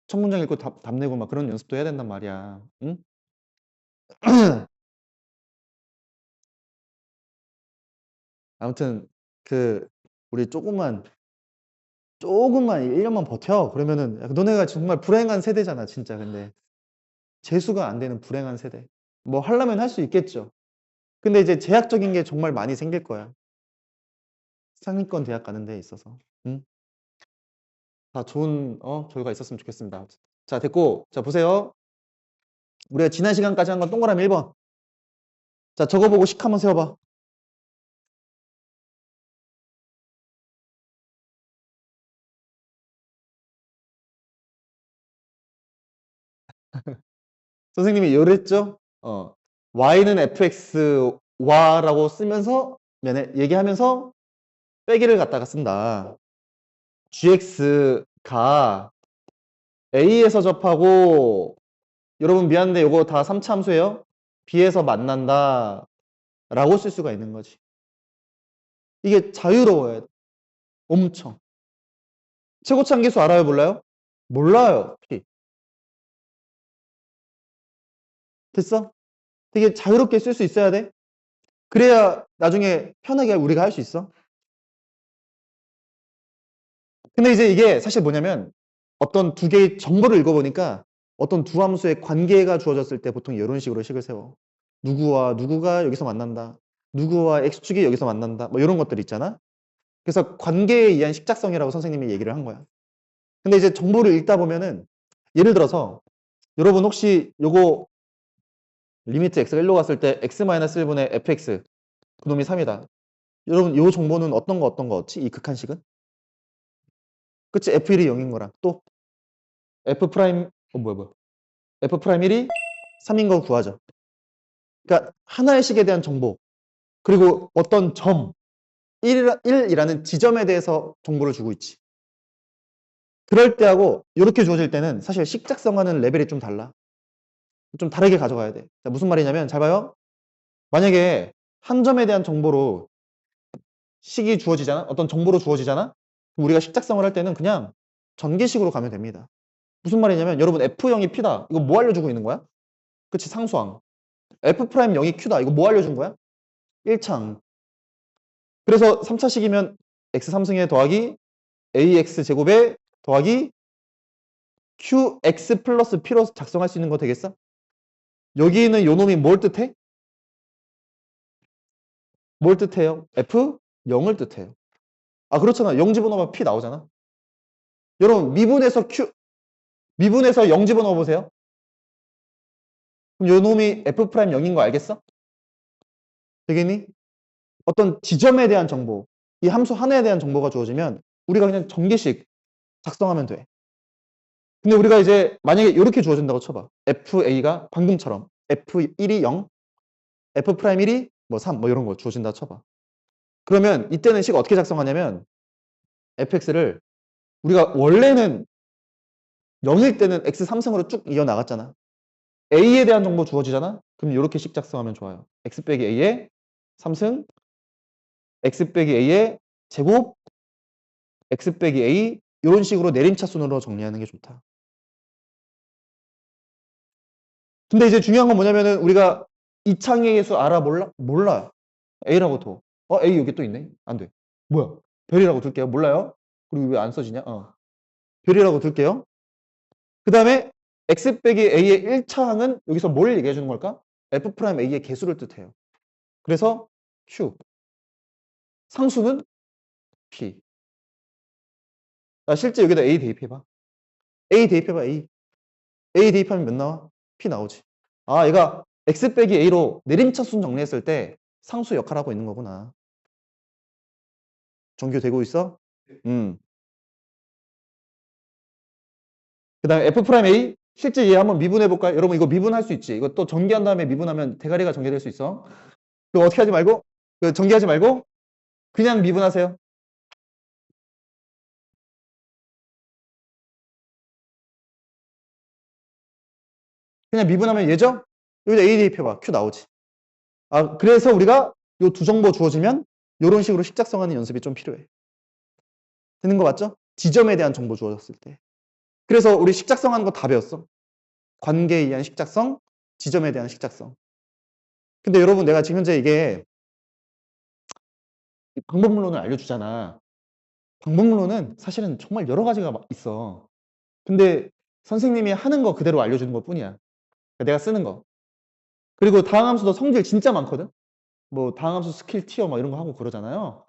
첫 문장 읽고 답 내고 막 그런 연습도 해야 된단 말이야. 응? 아무튼 그 우리 조금만 1년만 버텨. 그러면은 너네가 정말 불행한 세대잖아, 진짜. 근데 재수가 안 되는 불행한 세대. 뭐 하려면 할 수 있겠죠. 근데 이제 제약적인 게 정말 많이 생길 거야. 상위권 대학 가는 데 있어서. 응? 다 좋은 결과 있었으면 좋겠습니다. 자, 됐고. 자, 보세요. 우리가 지난 시간까지 한 건 동그라미 1번. 자, 저거 보고 식 한번 세워봐. 선생님이 이랬죠? y는 fx와라고 쓰면서, 얘기하면서 빼기를 갖다가 쓴다. gx가 a에서 접하고, 여러분 미안한데 이거 다 3차 함수예요? b에서 만난다. 라고 쓸 수가 있는 거지. 이게 자유로워야 돼. 엄청. 최고치 한계수 알아요? 몰라요? 몰라요. p. 됐어? 되게 자유롭게 쓸 수 있어야 돼. 그래야 나중에 편하게 우리가 할 수 있어. 근데 이제 이게 사실 뭐냐면 어떤 두 개의 정보를 읽어보니까 어떤 두 함수의 관계가 주어졌을 때 보통 이런 식으로 식을 세워. 누구와 누구가 여기서 만난다. 누구와 x축이 여기서 만난다. 뭐 이런 것들 있잖아. 그래서 관계에 의한 식작성이라고 선생님이 얘기를 한 거야. 근데 이제 정보를 읽다 보면은 예를 들어서 여러분 혹시 요거 리미트 x가 1로 갔을 때 x-1분의 fx 그놈이 3이다. 여러분 요 정보는 어떤 거 얻지? 이 극한식은? 그치? f1이 0인 거랑 또 f 프라임 뭐야 f 프라임 1이 3인 거 구하죠. 그러니까 하나의 식에 대한 정보 그리고 어떤 점 1이라는 지점에 대해서 정보를 주고 있지. 그럴 때하고 이렇게 주어질 때는 사실 식작성하는 레벨이 좀 달라. 좀 다르게 가져가야 돼. 자, 무슨 말이냐면 잘 봐요. 만약에 한 점에 대한 정보로 식이 주어지잖아. 어떤 정보로 주어지잖아. 그럼 우리가 식작성을 할 때는 그냥 전개식으로 가면 됩니다. 무슨 말이냐면 여러분 F0이 P다. 이거 뭐 알려주고 있는 거야? 그치, 상수항. F'0이 Q다. 이거 뭐 알려준 거야? 1차항. 그래서 3차식이면 X3승에 더하기 AX 제곱에 더하기 QX 플러스 P로 작성할 수 있는 거 되겠어? 여기 있는 요 놈이 뭘 뜻해? 뭘 뜻해요? F0을 뜻해요. 아, 그렇잖아. 0 집어넣으면 P 나오잖아. 여러분, 미분에서 0 집어넣어 보세요. 그럼 요 놈이 F'0인 거 알겠어? 되겠니? 어떤 지점에 대한 정보, 이 함수 하나에 대한 정보가 주어지면 우리가 그냥 전개식 작성하면 돼. 근데 우리가 이제 만약에 이렇게 주어진다고 쳐봐. FA가 방금처럼 F1이 0, F'1이 뭐 3, 뭐 이런 거 주어진다 쳐봐. 그러면 이때는 식 어떻게 작성하냐면 fx를 우리가 원래는 0일 때는 x 3승으로 쭉 이어나갔잖아. a에 대한 정보 주어지잖아. 그럼 이렇게 식 작성하면 좋아요. x 빼기 a의 3승, x 빼기 a의 제곱, x 빼기 a 이런 식으로 내림차순으로 정리하는 게 좋다. 근데 이제 중요한 건 뭐냐면은 우리가 이창의 계수 알아 몰라? 몰라. a라고 둬. a 여기 또 있네. 안 돼. 뭐야? 별이라고 둘게요. 몰라요? 그리고 왜 안 써지냐? 별이라고 둘게요. 그 다음에 x 빼기 a의 1차항은 여기서 뭘 얘기해 주는 걸까? f'a의 개수를 뜻해요. 그래서 q. 상수는 p. 실제 여기다 a 대입해봐. a 대입해봐, a. a 대입하면 몇 나와? p 나오지. 아, 얘가 x 빼기 a로 내림차순 정리했을 때 상수 역할하고 있는 거구나. 정교되고 있어? 그 다음에 f'A 실제 얘 한번 미분해볼까요? 여러분 이거 미분할 수 있지. 이거 또 전개한 다음에 미분하면 대가리가 전개될 수 있어. 그거 어떻게 하지 말고 전개하지 말고 그냥 미분하세요. 그냥 미분하면 얘죠? 여기다 A 대입해봐. Q 나오지. 아, 그래서 우리가 요 두 정보 주어지면 이런 식으로 식작성하는 연습이 좀 필요해. 되는 거 맞죠? 지점에 대한 정보 주어졌을 때. 그래서 우리 식작성하는 거 다 배웠어. 관계에 의한 식작성, 지점에 대한 식작성. 근데 여러분 내가 지금 현재 이게 방법론을 알려주잖아. 방법론은 사실은 정말 여러 가지가 있어. 근데 선생님이 하는 거 그대로 알려주는 것 뿐이야. 내가 쓰는 거. 그리고 다항함수도 성질 진짜 많거든? 뭐 다항함수 스킬 티어 막 이런 거 하고 그러잖아요.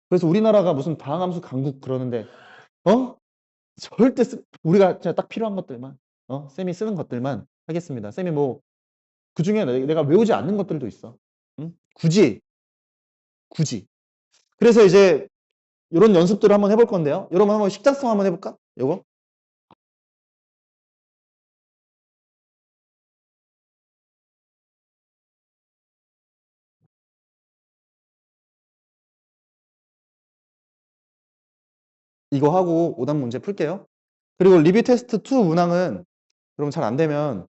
그래서 우리나라가 무슨 다항함수 강국 그러는데 절대 우리가 진짜 딱 필요한 것들만 쌤이 쓰는 것들만 하겠습니다. 쌤이 뭐 그중에 내가 외우지 않는 것들도 있어. 응? 굳이 그래서 이제 이런 연습들을 한번 해볼 건데요. 여러분 한번 식작성 한번 해볼까? 요거 이거 하고 5단 문제 풀게요. 그리고 리뷰 테스트 2 문항은 그럼 잘 안 되면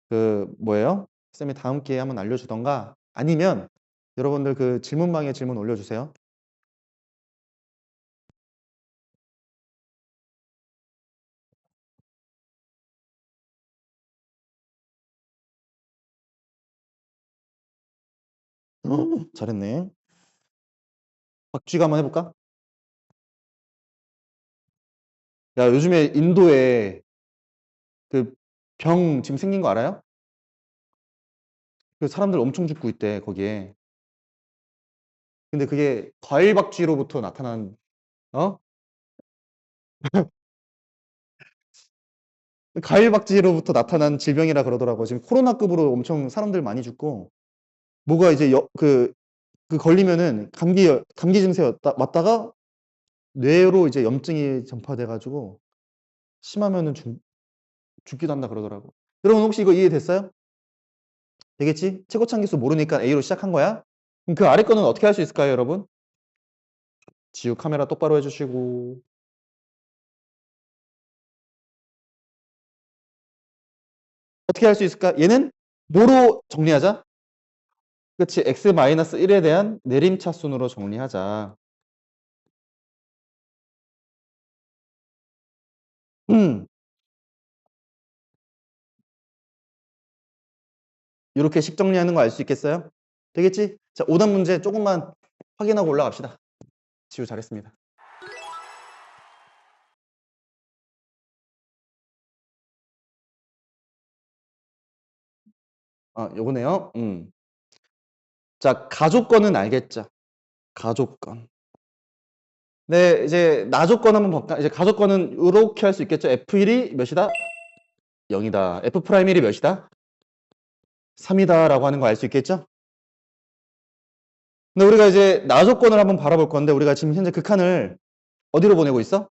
그 뭐예요? 쌤이 다음 기회에 한번 알려주던가 아니면 여러분들 그 질문방에 질문 올려주세요. 잘했네. 박쥐가 한번 해볼까? 야, 요즘에 인도에 그 병 지금 생긴 거 알아요? 그 사람들 엄청 죽고 있대, 거기에. 근데 그게 과일 박쥐로부터 나타난, 어? 과일 박쥐로부터 나타난 질병이라 그러더라고. 지금 코로나급으로 엄청 사람들 많이 죽고, 뭐가 이제 그 걸리면은 감기 증세 맞다가 뇌로 이제 염증이 전파돼가지고 심하면은 죽기도 한다 그러더라고. 여러분 혹시 이거 이해됐어요? 되겠지? 최고창 기수 모르니까 A로 시작한 거야? 그럼 그 아래 거는 어떻게 할 수 있을까요, 여러분? 지우 카메라 똑바로 해주시고. 어떻게 할 수 있을까? 얘는 뭐로 정리하자? 그치, x-1에 대한 내림차순으로 정리하자. 이렇게 식 정리하는 거 알 수 있겠어요? 되겠지? 자, 5단 문제 조금만 확인하고 올라갑시다. 지우 잘했습니다. 아, 요거네요. 자, 가족권은 알겠죠? 가족권. 네, 이제 나조건 한번 볼까? 이제 가족권은 이렇게 할 수 있겠죠? F1이 몇이다? 0이다. F'1이 몇이다? 3이다 라고 하는 거 알 수 있겠죠? 근데 우리가 이제 나조건을 한번 바라볼 건데 우리가 지금 현재 극한을 어디로 보내고 있어?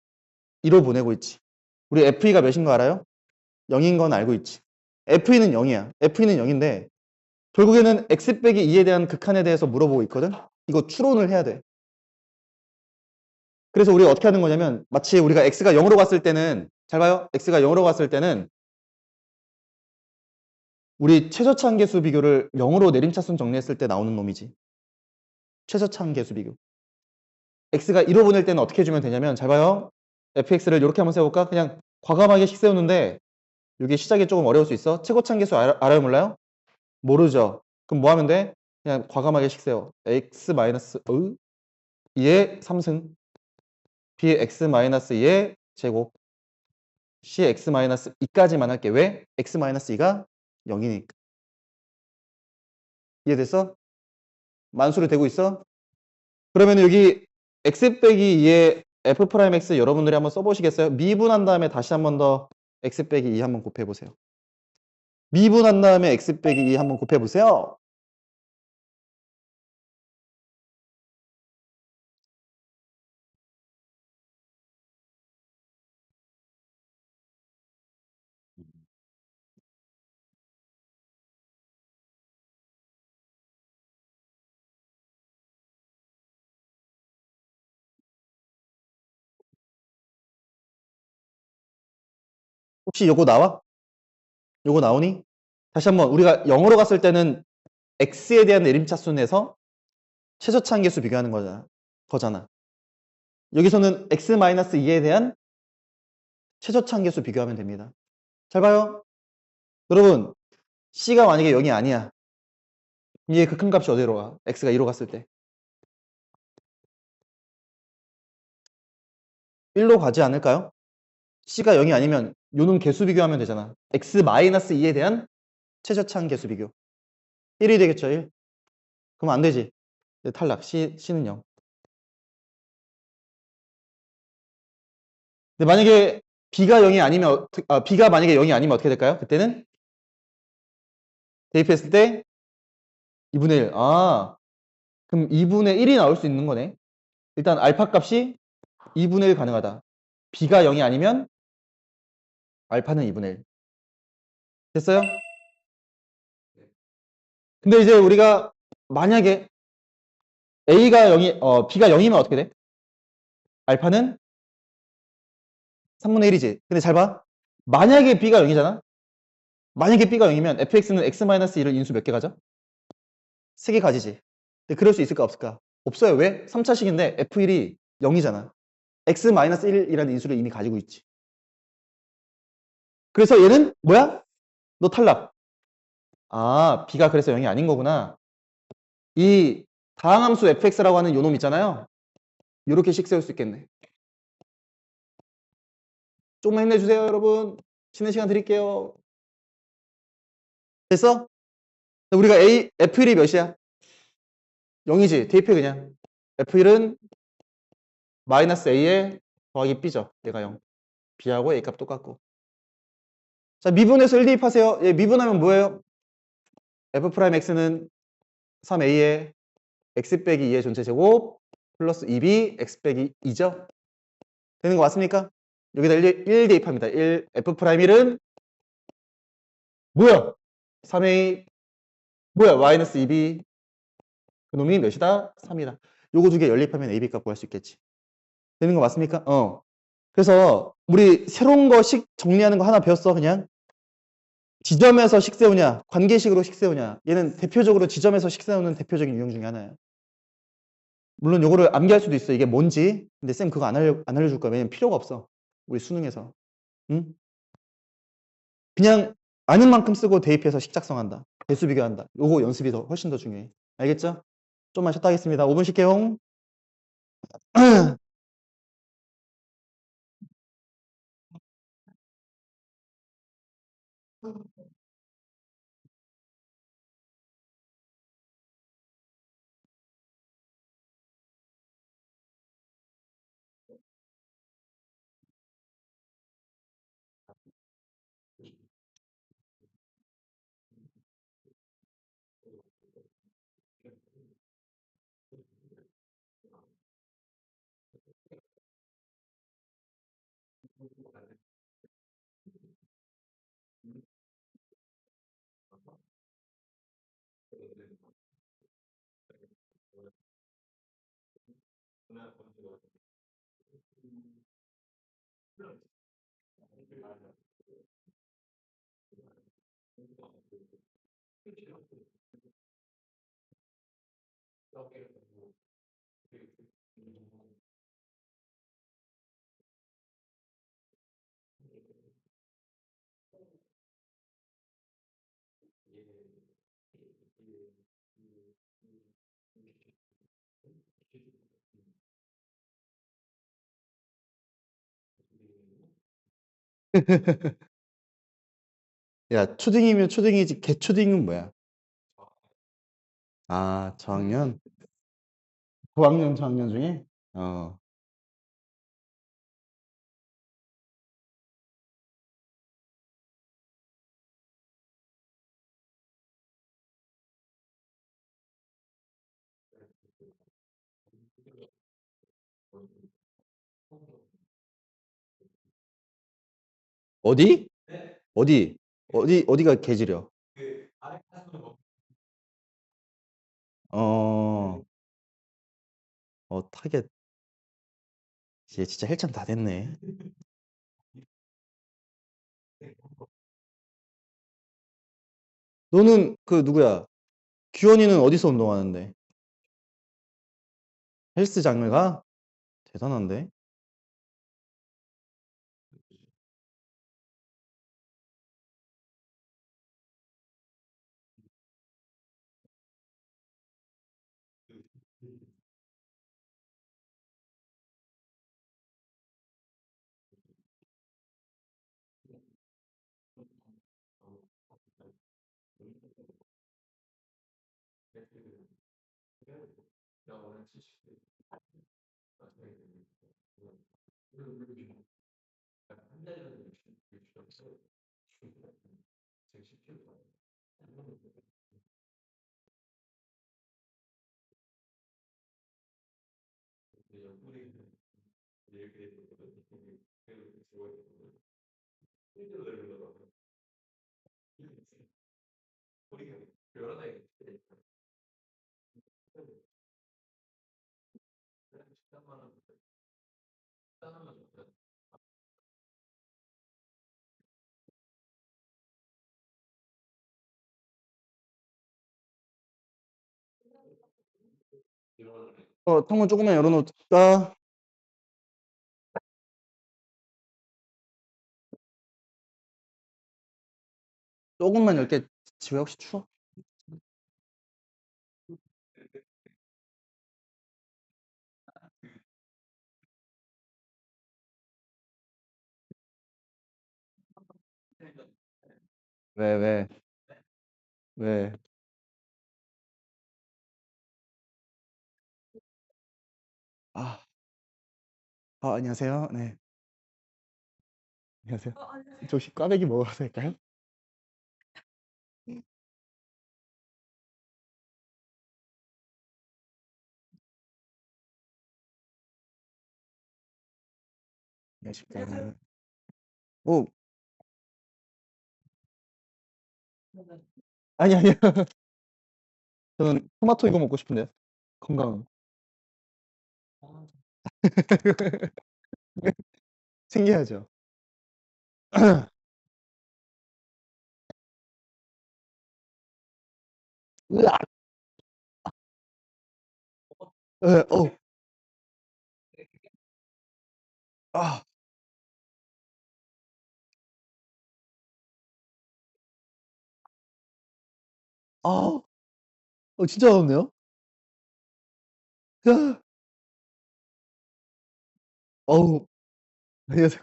2로 보내고 있지. 우리 F2가 몇인 거 알아요? 0인 건 알고 있지. F2는 0이야. F2는 0인데 결국에는 X 빼기 2에 대한 극한에 대해서 물어보고 있거든? 이거 추론을 해야 돼. 그래서 우리가 어떻게 하는 거냐면 마치 우리가 X가 0으로 갔을 때는 잘 봐요. X가 0으로 갔을 때는 우리 최저차항계수 비교를 0으로 내림차순 정리했을 때 나오는 놈이지. 최저차항계수 비교. X가 1로 보낼 때는 어떻게 해주면 되냐면 잘 봐요. fx를 이렇게 한번 세워볼까? 그냥 과감하게 식 세우는데 이게 시작이 조금 어려울 수 있어. 최고차항계수 알아요 몰라요? 모르죠. 그럼 뭐 하면 돼? 그냥 과감하게 식 세워. x-2의 3승 b의 x-2의 제곱 c의 x-2까지만 할게. 왜? x-2가 0이니까. 이해됐어? 만수로 되고 있어? 그러면 여기 x 빼기 2의 f'(x) 여러분들이 한번 써보시겠어요? 미분한 다음에 다시 한 번 더 x 빼기 2 한번 곱해보세요. 미분한 다음에 x 빼기 2 한번 곱해보세요. 혹시 요거 나와? 요거 나오니? 다시 한번 우리가 0으로 갔을 때는 x에 대한 내림차순에서 최저차항계수 비교하는 거잖아. 여기서는 x-2에 대한 최저차항계수 비교하면 됩니다. 잘 봐요. 여러분 c가 만약에 0이 아니야. 얘 극한값이 어디로 가? x가 2로 갔을 때 1로 가지 않을까요? c가 0이 아니면 요놈 개수 비교하면 되잖아. x-2에 대한 최저차항 개수 비교. 1이 되겠죠, 1? 그럼 안 되지. 탈락. C는 0. 근데 만약에 B가 0이 아니면, B가 만약에 0이 아니면 어떻게 될까요? 그때는 대입했을 때 2분의 1. 아, 그럼 2분의 1이 나올 수 있는 거네. 일단 알파 값이 2분의 1 가능하다. B가 0이 아니면 알파는 2분의 1. 됐어요? 근데 이제 우리가 만약에 B가 0이면 어떻게 돼? 알파는 3분의 1이지. 근데 잘 봐. 만약에 b가 0이잖아? 만약에 b가 0이면 fx는 x-1을 인수 몇 개 가져? 3개 가지지. 근데 그럴 수 있을까 없을까? 없어요. 왜? 3차식인데 f1이 0이잖아. x-1이라는 인수를 이미 가지고 있지. 그래서 얘는 뭐야? 너 탈락. 아, b가 그래서 0이 아닌 거구나. 이 다항함수 fx라고 하는 요놈 있잖아요. 요렇게 식 세울 수 있겠네. 조금만 힘내주세요, 여러분. 쉬는 시간 드릴게요. 됐어? 우리가 F1이 몇이야? 0이지. 대입해 그냥. F1은 마이너스 A에 더하기 B죠. 얘가 0. B하고 A 값 똑같고. 자, 미분에서 1 대입하세요. 얘 미분하면 뭐예요? F'X는 3A에 X 빼기 2의 전체 제곱 플러스 2B X 빼기 2죠? 되는 거 맞습니까? 여기다 1 대입합니다. 1 F'X은 뭐야? 3A 뭐야? 마이너스 2B 그놈이 몇이다? 3이다. 요거 두 개 연립하면 AB 값 구할 수 있겠지. 되는 거 맞습니까? 그래서 우리 새로운 거 식 정리하는 거 하나 배웠어 그냥. 지점에서 식 세우냐 관계식으로 식 세우냐. 얘는 대표적으로 지점에서 식 세우는 대표적인 유형 중에 하나예요. 물론 요거를 암기할 수도 있어. 이게 뭔지. 근데 쌤 그거 안 알려줄 거야. 왜냐면 필요가 없어. 우리 수능에서. 응? 그냥 아는 만큼 쓰고 대입해서 식 작성한다. 배수 비교한다. 요거 연습이 훨씬 더 중요해. 알겠죠? 좀만 쉬었다 하겠습니다. 5분 쉴게요. 야, 초딩이면 초딩이지 개초딩은 뭐야? 아, 저학년? 고학년, 저학년 중에? 어. 어디? 어디? 어디가 개지려? 어, 타겟. 얘 진짜 헬창 다 됐네. 너는 그 누구야? 규현이는 어디서 운동하는데? 헬스장을 가? 대단한데? 창문 조금만 열어놓을까? 조금만 열게. 집에 혹시 추워? 왜, 왜, 왜? 아, 안녕하세요. 네, 안녕하세요. 저 혹시 꽈배기 먹어도 될까요? 안녕하십니까. 오, 아니요. 저는 토마토 이거 먹고 싶은데요. 건강. 챙겨야죠. 으악! 어, 아, 아, 진짜 어렵네요. 야, 어우, 안녕하세요.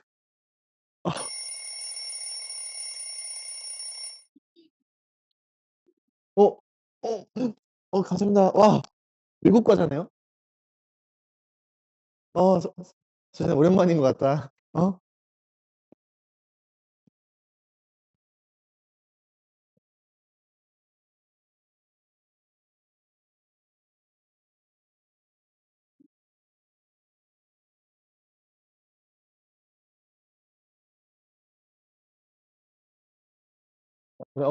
어, 감사합니다. 와, 외국 과자네요. 진짜 오랜만인 것 같다.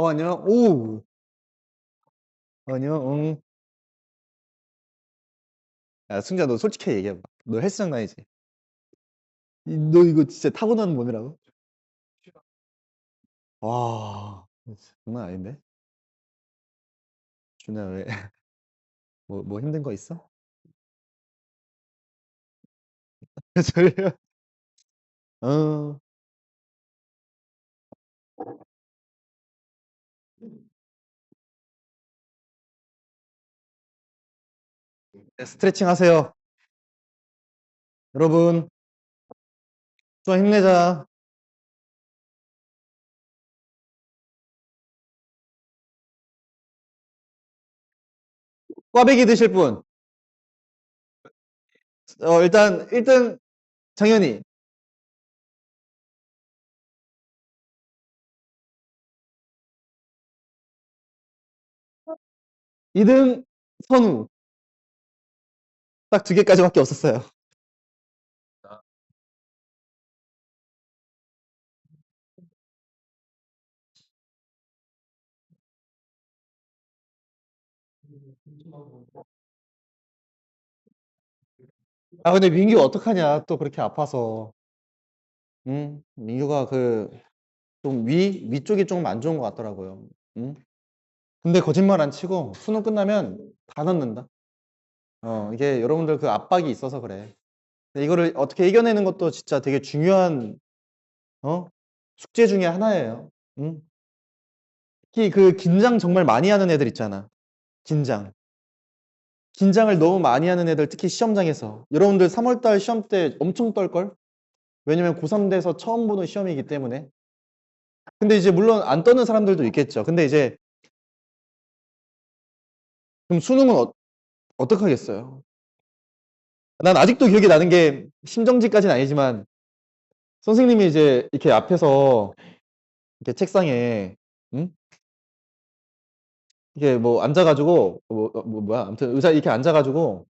안녕. 오, 안녕. 응. 야, 승자, 너 솔직히 얘기해봐. 너 헬스장 다니지? 너 이거 진짜 타고나는 몸이라고? 와, 장난 아닌데? 준아, 왜, 뭐 힘든 거 있어? 졸려. 어, 스트레칭 하세요. 여러분, 좀 힘내자. 꽈배기 드실 분. 일단 1등 장현이. 2등 선우. 딱 2개까지밖에 없었어요. 근데 민규 어떡하냐. 또 그렇게 아파서. 응? 민규가 좀 위쪽이 좀 안 좋은 것 같더라고요. 응? 근데 거짓말 안 치고 수능 끝나면 다 넣는다. 이게 여러분들 그 압박이 있어서 그래. 근데 이거를 어떻게 이겨내는 것도 진짜 되게 중요한, 숙제 중에 하나예요. 응? 특히 긴장 정말 많이 하는 애들 있잖아. 긴장. 긴장을 너무 많이 하는 애들, 특히 시험장에서. 여러분들 3월달 시험 때 엄청 떨걸? 왜냐면 고3 돼서 처음 보는 시험이기 때문에. 근데 이제 물론 안 떠는 사람들도 있겠죠. 근데 이제 그럼 수능은 어떡하겠어요? 난 아직도 기억이 나는 게 심정지까지는 아니지만 선생님이 이제 이렇게 앞에서 이렇게 책상에 응? 이게 뭐 앉아가지고 뭐야 아무튼 의자 이렇게 앉아가지고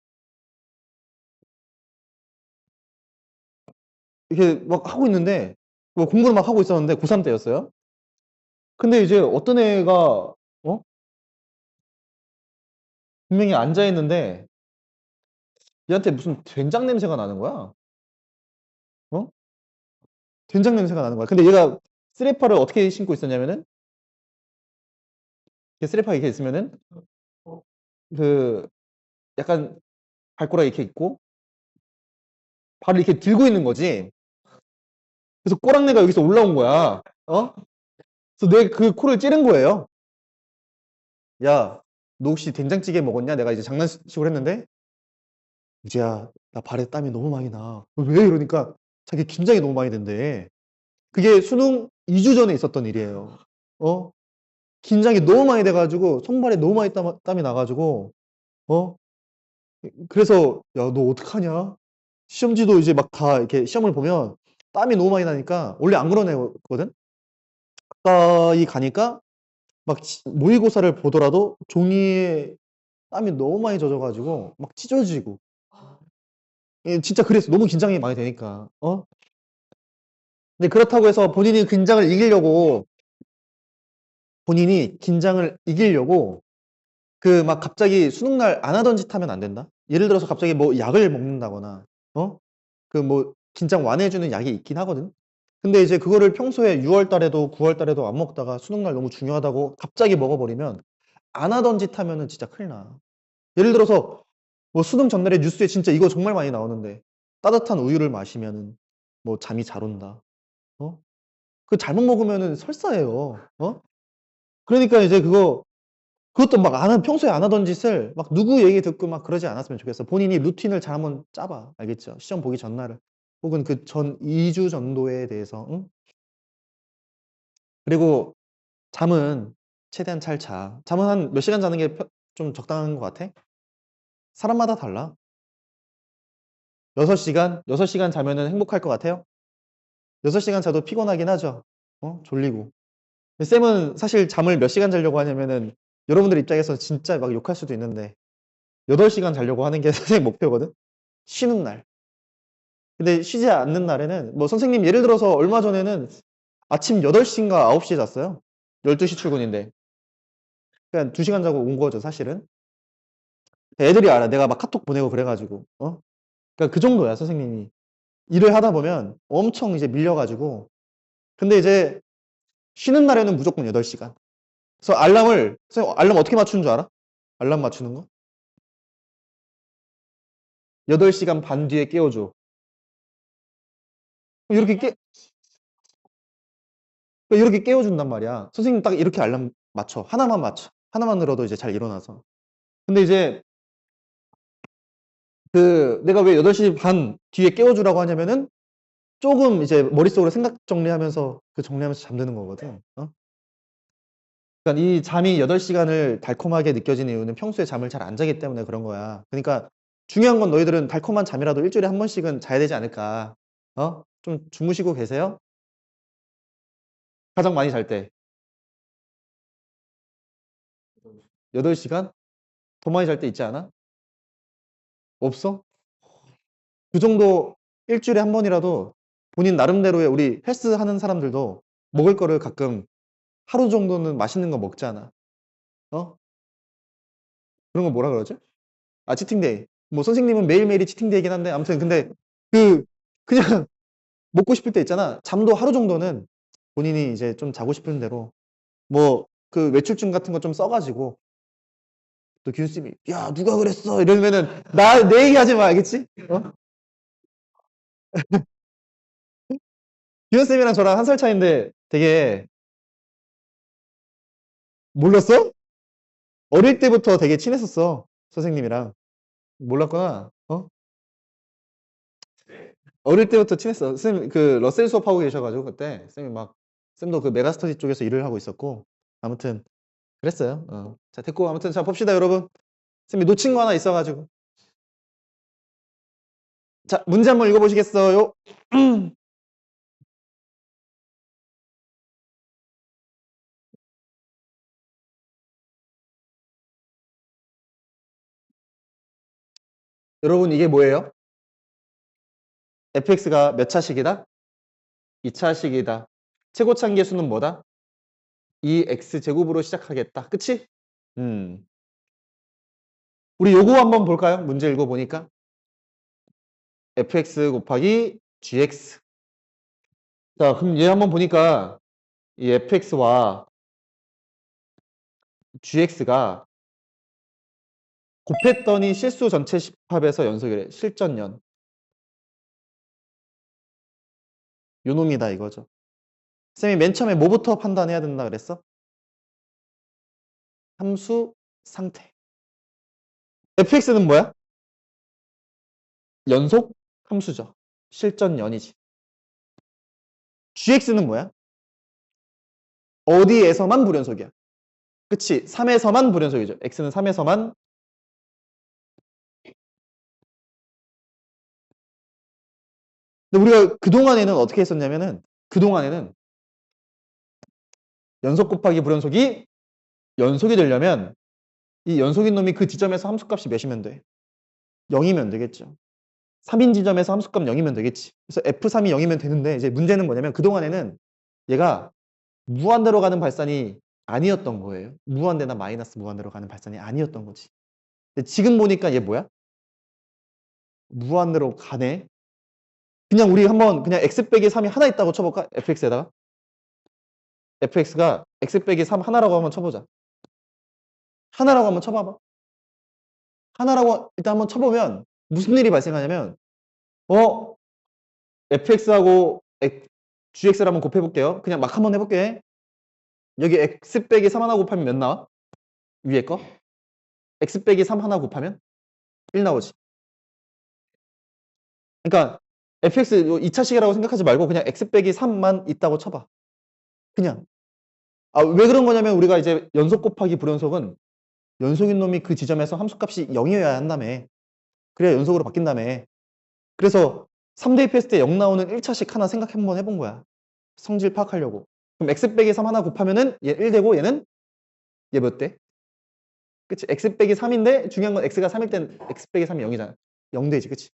이렇게 막 하고 있는데 뭐 공부를 막 하고 있었는데 고3 때였어요. 근데 이제 어떤 애가 분명히 앉아 있는데 얘한테 무슨 된장 냄새가 나는 거야. 어? 된장 냄새가 나는 거야. 근데 얘가 쓰레빠를 어떻게 신고 있었냐면은 이렇게 쓰레빠 이렇게 있으면은 그 약간 발꼬락 이렇게 있고 발을 이렇게 들고 있는 거지. 그래서 꼬랑내가 여기서 올라온 거야. 어? 그래서 내 그 코를 찌른 거예요. 야, 너 혹시 된장찌개 먹었냐? 내가 이제 장난식으로 했는데 이제야 나 발에 땀이 너무 많이 나. 왜 이러니까 자기 긴장이 너무 많이 된대. 그게 수능 2주 전에 있었던 일이에요. 어? 긴장이 너무 많이 돼가지고 손발에 너무 많이 땀이 나가지고 어? 그래서 야, 너 어떡하냐? 시험지도 이제 막 다 이렇게 시험을 보면 땀이 너무 많이 나니까 원래 안 그런 애거든? 가까이 가니까 막 모의고사를 보더라도 종이에 땀이 너무 많이 젖어가지고 막 찢어지고 예, 진짜 그랬어. 너무 긴장이 많이 되니까. 어? 근데 그렇다고 해서 본인이 긴장을 이기려고 그 막 갑자기 수능날 안 하던 짓 하면 안 된다. 예를 들어서 갑자기 뭐 약을 먹는다거나 어? 그 뭐 긴장 완화해주는 약이 있긴 하거든. 근데 이제 그거를 평소에 6월 달에도 9월 달에도 안 먹다가 수능날 너무 중요하다고 갑자기 먹어버리면 안 하던 짓 하면은 진짜 큰일 나. 예를 들어서 뭐 수능 전날에 뉴스에 진짜 이거 정말 많이 나오는데 따뜻한 우유를 마시면은 뭐 잠이 잘 온다. 어? 그 잘못 먹으면은 설사예요. 어? 그러니까 이제 그것도 막 평소에 안 하던 짓을 막 누구 얘기 듣고 막 그러지 않았으면 좋겠어. 본인이 루틴을 잘 한번 짜봐. 알겠죠? 시험 보기 전날을. 혹은 그 전 2주 정도에 대해서. 응? 그리고 잠은 최대한 잘 자. 잠은 한 몇 시간 자는 게 좀 적당한 것 같아? 사람마다 달라. 6시간? 6시간 자면은 행복할 것 같아요? 6시간 자도 피곤하긴 하죠. 어? 졸리고. 근데 쌤은 사실 잠을 몇 시간 자려고 하냐면은 여러분들 입장에서 진짜 막 욕할 수도 있는데 8시간 자려고 하는 게 선생님 목표거든? 쉬는 날. 근데 쉬지 않는 날에는 뭐 선생님 예를 들어서 얼마 전에는 아침 8시인가 9시에 잤어요. 12시 출근인데. 그냥 2시간 자고 온 거죠, 사실은. 애들이 알아. 내가 막 카톡 보내고 그래가지고. 어? 그러니까 그 정도야, 선생님이. 일을 하다 보면 엄청 이제 밀려가지고. 근데 이제 쉬는 날에는 무조건 8시간. 그래서 선생님 알람 어떻게 맞추는 줄 알아? 알람 맞추는 거? 8시간 반 뒤에 깨워줘. 이렇게 깨워준단 말이야. 선생님 딱 이렇게 알람 맞춰. 하나만 맞춰. 하나만 들어도 이제 잘 일어나서. 근데 이제 내가 왜 8시 반 뒤에 깨워주라고 하냐면은 조금 이제 머릿속으로 생각 정리하면서 정리하면서 잠드는 거거든. 어? 그러니까 이 잠이 8시간을 달콤하게 느껴지는 이유는 평소에 잠을 잘 안 자기 때문에 그런 거야. 그러니까 중요한 건 너희들은 달콤한 잠이라도 일주일에 한 번씩은 자야 되지 않을까. 어? 좀 주무시고 계세요? 가장 많이 잘 때. 8시간? 더 많이 잘 때 있지 않아? 없어? 그 정도 일주일에 한 번이라도 본인 나름대로의 우리 헬스 하는 사람들도 먹을 거를 가끔 하루 정도는 맛있는 거 먹잖아. 어? 그런 거 뭐라 그러지? 아, 치팅데이. 뭐 선생님은 매일매일이 치팅데이긴 한데 아무튼 근데 그 그냥 먹고 싶을 때 있잖아. 잠도 하루 정도는 본인이 이제 좀 자고 싶은 대로 뭐 그 외출증 같은 거 좀 써가지고 또 기훈쌤이 야 누가 그랬어 이러면은 내 얘기 하지 마 알겠지? 어? 기훈쌤이랑 저랑 한 살 차이인데 되게 몰랐어? 어릴 때부터 되게 친했었어 선생님이랑 몰랐구나 어? 어릴 때부터 친했어 쌤 그 러셀 수업하고 계셔가지고 그때 쌤이 막 쌤도 그 메가스터디 쪽에서 일을 하고 있었고 아무튼 그랬어요 자 됐고 아무튼 자 봅시다 여러분 쌤이 놓친 거 하나 있어가지고 자 문제 한번 읽어보시겠어요? 여러분 이게 뭐예요? fx가 몇 차식이다? 2차식이다 최고차계수는 뭐다? 2x제곱으로 시작하겠다 그치? 우리 요거 한번 볼까요? 문제 읽어보니까 fx 곱하기 gx 자 그럼 얘 한번 보니까 이 fx와 gx가 곱했더니 실수 전체 집합에서 연속이래. 실전연. 요 놈이다 이거죠. 쌤이 맨 처음에 뭐부터 판단해야 된다 그랬어? 함수 상태. fx는 뭐야? 연속 함수죠. 실전연이지. gx는 뭐야? 어디에서만 불연속이야. 그치? 3에서만 불연속이죠. x는 3에서만. 근데 우리가 그동안에는 어떻게 했었냐면은, 그동안에는 연속 곱하기 불연속이 연속이 되려면 이 연속인 놈이 그 지점에서 함수값이 몇이면 돼? 0이면 되겠죠. 3인 지점에서 함수값 0이면 되겠지. 그래서 F3이 0이면 되는데 이제 문제는 뭐냐면 그동안에는 얘가 무한대로 가는 발산이 아니었던 거예요. 무한대나 마이너스 무한대로 가는 발산이 아니었던 거지. 근데 지금 보니까 얘 뭐야? 무한대로 가네. 그냥 우리 한번 그냥 x 빼기 3이 하나 있다고 쳐볼까? fx에다가. fx가 x 빼기 3 하나라고 한번 쳐보자. 하나라고 한번 쳐봐봐. 하나라고 일단 한번 쳐보면 무슨 일이 발생하냐면 fx하고 gx를 한번 곱해볼게요. 그냥 막 한번 해볼게. 여기 x 빼기 3 하나 곱하면 몇 나와? 위에 거? x 빼기 3 하나 곱하면 1 나오지. 그러니까 fx 2차식이라고 생각하지 말고 그냥 x 빼기 3만 있다고 쳐봐. 그냥. 왜 그런 거냐면 우리가 이제 연속 곱하기 불연속은 연속인 놈이 그 지점에서 함수값이 0이어야 한다며. 그래야 연속으로 바뀐다며. 그래서 3 대입했을 때 0 나오는 1차식 하나 생각 한번 해본 거야. 성질 파악하려고. 그럼 x 빼기 3 하나 곱하면은 얘 1 되고 얘는 얘 몇 대? 그치? x 빼기 3인데 중요한 건 x가 3일 땐 x 빼기 3이 0이잖아. 0 되지. 그치?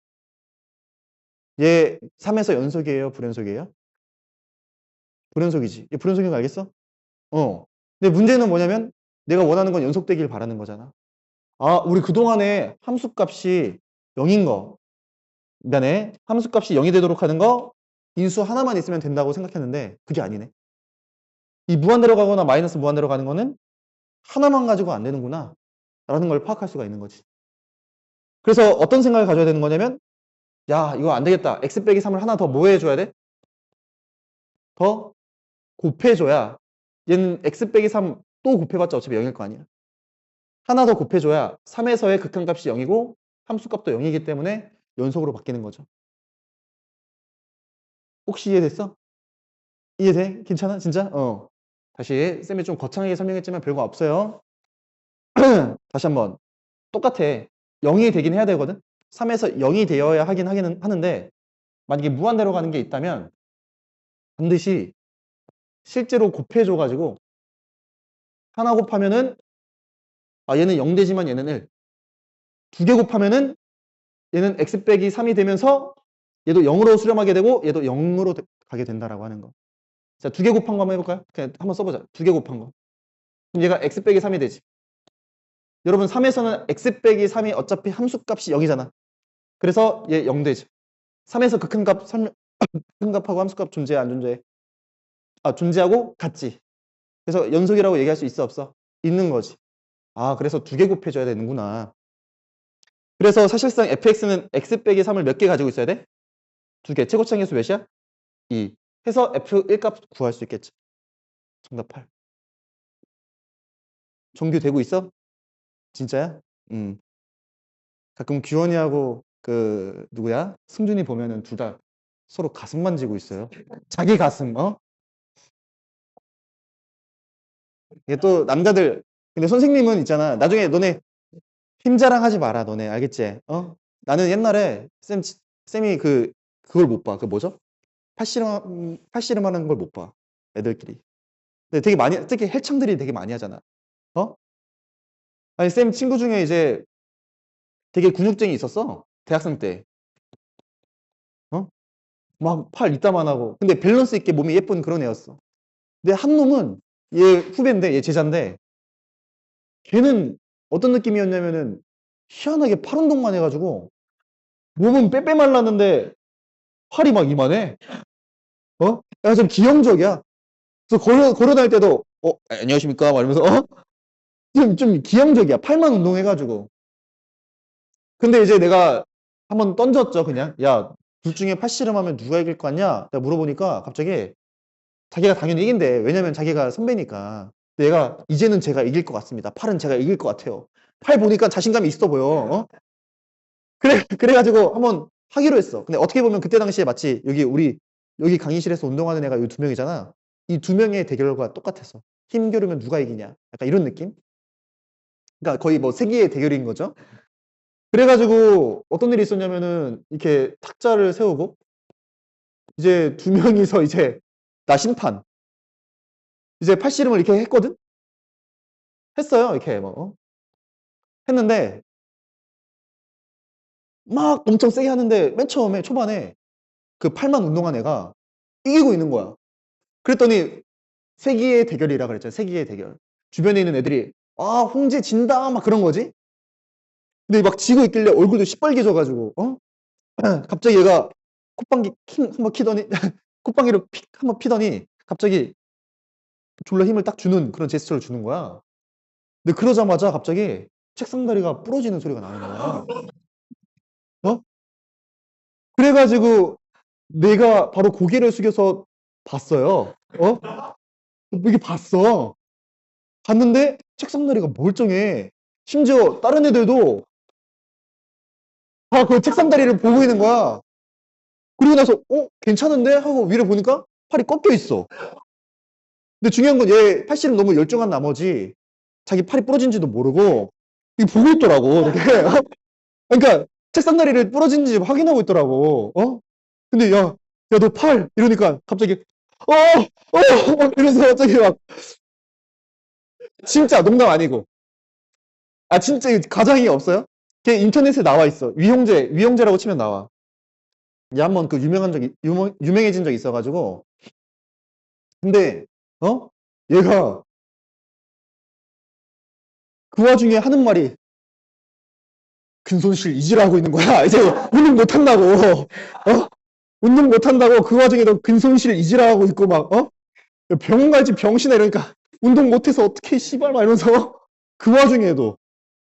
얘 3에서 연속이에요? 불연속이에요? 불연속이지. 얘 불연속인 거 알겠어? 근데 문제는 뭐냐면 내가 원하는 건 연속되길 바라는 거잖아. 우리 그동안에 함수값이 0인 거. 미안해. 함수값이 0이 되도록 하는 거 인수 하나만 있으면 된다고 생각했는데 그게 아니네. 이 무한대로 가거나 마이너스 무한대로 가는 거는 하나만 가지고 안 되는구나 라는 걸 파악할 수가 있는 거지. 그래서 어떤 생각을 가져야 되는 거냐면 야 이거 안 되겠다. x 빼기 3을 하나 더 뭐 해줘야 돼? 더 곱해줘야 얘는 x 빼기 3 또 곱해봤자 어차피 0일 거 아니야. 하나 더 곱해줘야 3에서의 극한값이 0이고 함수값도 0이기 때문에 연속으로 바뀌는 거죠. 혹시 이해됐어? 이해돼? 괜찮아? 진짜? 다시 쌤이 좀 거창하게 설명했지만 별거 없어요. 다시 한번 똑같아. 0이 되긴 해야 되거든. 3에서 0이 되어야 하기는 하는데 만약에 무한대로 가는 게 있다면 반드시 실제로 곱해줘가지고 하나 곱하면은 얘는 0 되지만 얘는 1. 두 개 곱하면은 얘는 x 빼기 3이 되면서 얘도 0으로 수렴하게 되고 얘도 0으로 가게 된다라고 하는 거. 자, 두 개 곱한 거 한번 해볼까요? 그냥 한번 써보자. 두 개 곱한 거. 그럼 얘가 x 빼기 3이 되지. 여러분 3에서는 x 빼기 3이 어차피 함수값이 0이잖아. 그래서 얘 0 되지. 3에서 극한값, 극한값하고 함수값 존재해 안 존재해? 존재하고 같지. 그래서 연속이라고 얘기할 수 있어 없어? 있는 거지. 그래서 두 개 곱해줘야 되는구나. 그래서 사실상 fx는 x 빼기 3을 몇 개 가지고 있어야 돼? 두 개. 최고차항 계수 몇이야? 2. 해서 f1 값 구할 수 있겠지. 정답 8. 정규되고 있어? 진짜야? 가끔 규원이하고 누구야? 승준이 보면은 둘 다 서로 가슴 만지고 있어요. 자기 가슴, 이게 또 남자들, 근데 선생님은 있잖아. 나중에 너네 힘 자랑하지 마라, 너네. 알겠지? 나는 옛날에 쌤이 그걸 못 봐. 그 뭐죠? 팔씨름 하는 걸 못 봐. 애들끼리. 근데 되게 많이, 특히 헬창들이 되게 많이 하잖아. 아니, 쌤 친구 중에 이제 되게 근육쟁이 있었어. 대학생 때. 막 팔 이따만 하고. 근데 밸런스 있게 몸이 예쁜 그런 애였어. 근데 한 놈은 얘 후배인데, 얘 제자인데, 걔는 어떤 느낌이었냐면은 희한하게 팔 운동만 해가지고 몸은 빼빼 말랐는데 팔이 막 이만해. 약간 좀 기형적이야. 그래서 걸어 다닐 때도 안녕하십니까? 막 이러면서 좀 기형적이야. 팔만 운동해가지고. 근데 이제 내가 한번 던졌죠, 그냥. 야, 둘 중에 팔씨름하면 누가 이길 것 같냐? 내가 물어보니까 갑자기 자기가 당연히 이긴대. 왜냐면 자기가 선배니까. 근데 얘가 이제는 제가 이길 것 같습니다. 팔은 제가 이길 것 같아요. 팔 보니까 자신감이 있어 보여. 어? 그래가지고 한번 하기로 했어. 근데 어떻게 보면 그때 당시에 마치 여기 강의실에서 운동하는 애가 이 두 명이잖아. 이 두 명의 대결과 똑같았어. 힘 겨루면 누가 이기냐. 약간 이런 느낌? 그러니까 거의 뭐 세기의 대결인 거죠. 그래가지고 어떤 일이 있었냐면은 이렇게 탁자를 세우고 이제 두 명이서 이제 나 심판 이제 팔씨름을 이렇게 했거든? 했어요. 이렇게 뭐 했는데 막 엄청 세게 하는데 맨 처음에 초반에 그 팔만 운동한 애가 이기고 있는 거야. 그랬더니 세기의 대결이라 그랬잖아. 세기의 대결. 주변에 있는 애들이 아 홍제 진다 막 그런 거지. 근데 막 지고 있길래 얼굴도 시뻘개져가지고 갑자기 얘가 콧방귀 한번 키더니 콧방귀를 픽 한번 피더니 갑자기 졸라 힘을 딱 주는 그런 제스처를 주는 거야. 근데 그러자마자 갑자기 책상 다리가 부러지는 소리가 나는 거야. 어? 그래가지고 내가 바로 고개를 숙여서 봤어요. 이게 봤어. 봤는데 책상 다리가 멀쩡해. 심지어 다른 애들도 다 그 책상 다리를 보고 있는 거야. 그리고 나서 괜찮은데? 하고 위를 보니까 팔이 꺾여 있어. 근데 중요한 건 얘 팔씨름 너무 열중한 나머지 자기 팔이 부러진지도 모르고 이거 보고 있더라고. 이렇게. 그러니까 책상 다리를 부러진지 확인하고 있더라고. 근데 야, 너 팔! 이러니까 갑자기 이러면서 갑자기 막 진짜 농담 아니고 진짜 이거 가장이 없어요? 걔 인터넷에 나와 있어. 위홍제라고 치면 나와. 얘 한번 그 유명해진 적이 있어가지고 근데 얘가 그 와중에 하는 말이 근손실 이지라고 있는 거야. 이제 운동 못한다고. 운동 못한다고 그 와중에도 근손실 이지라고 있고 막 병원 가야지 병신아 이러니까 운동 못해서 어떻게 씨발 막 이러면서 그 와중에도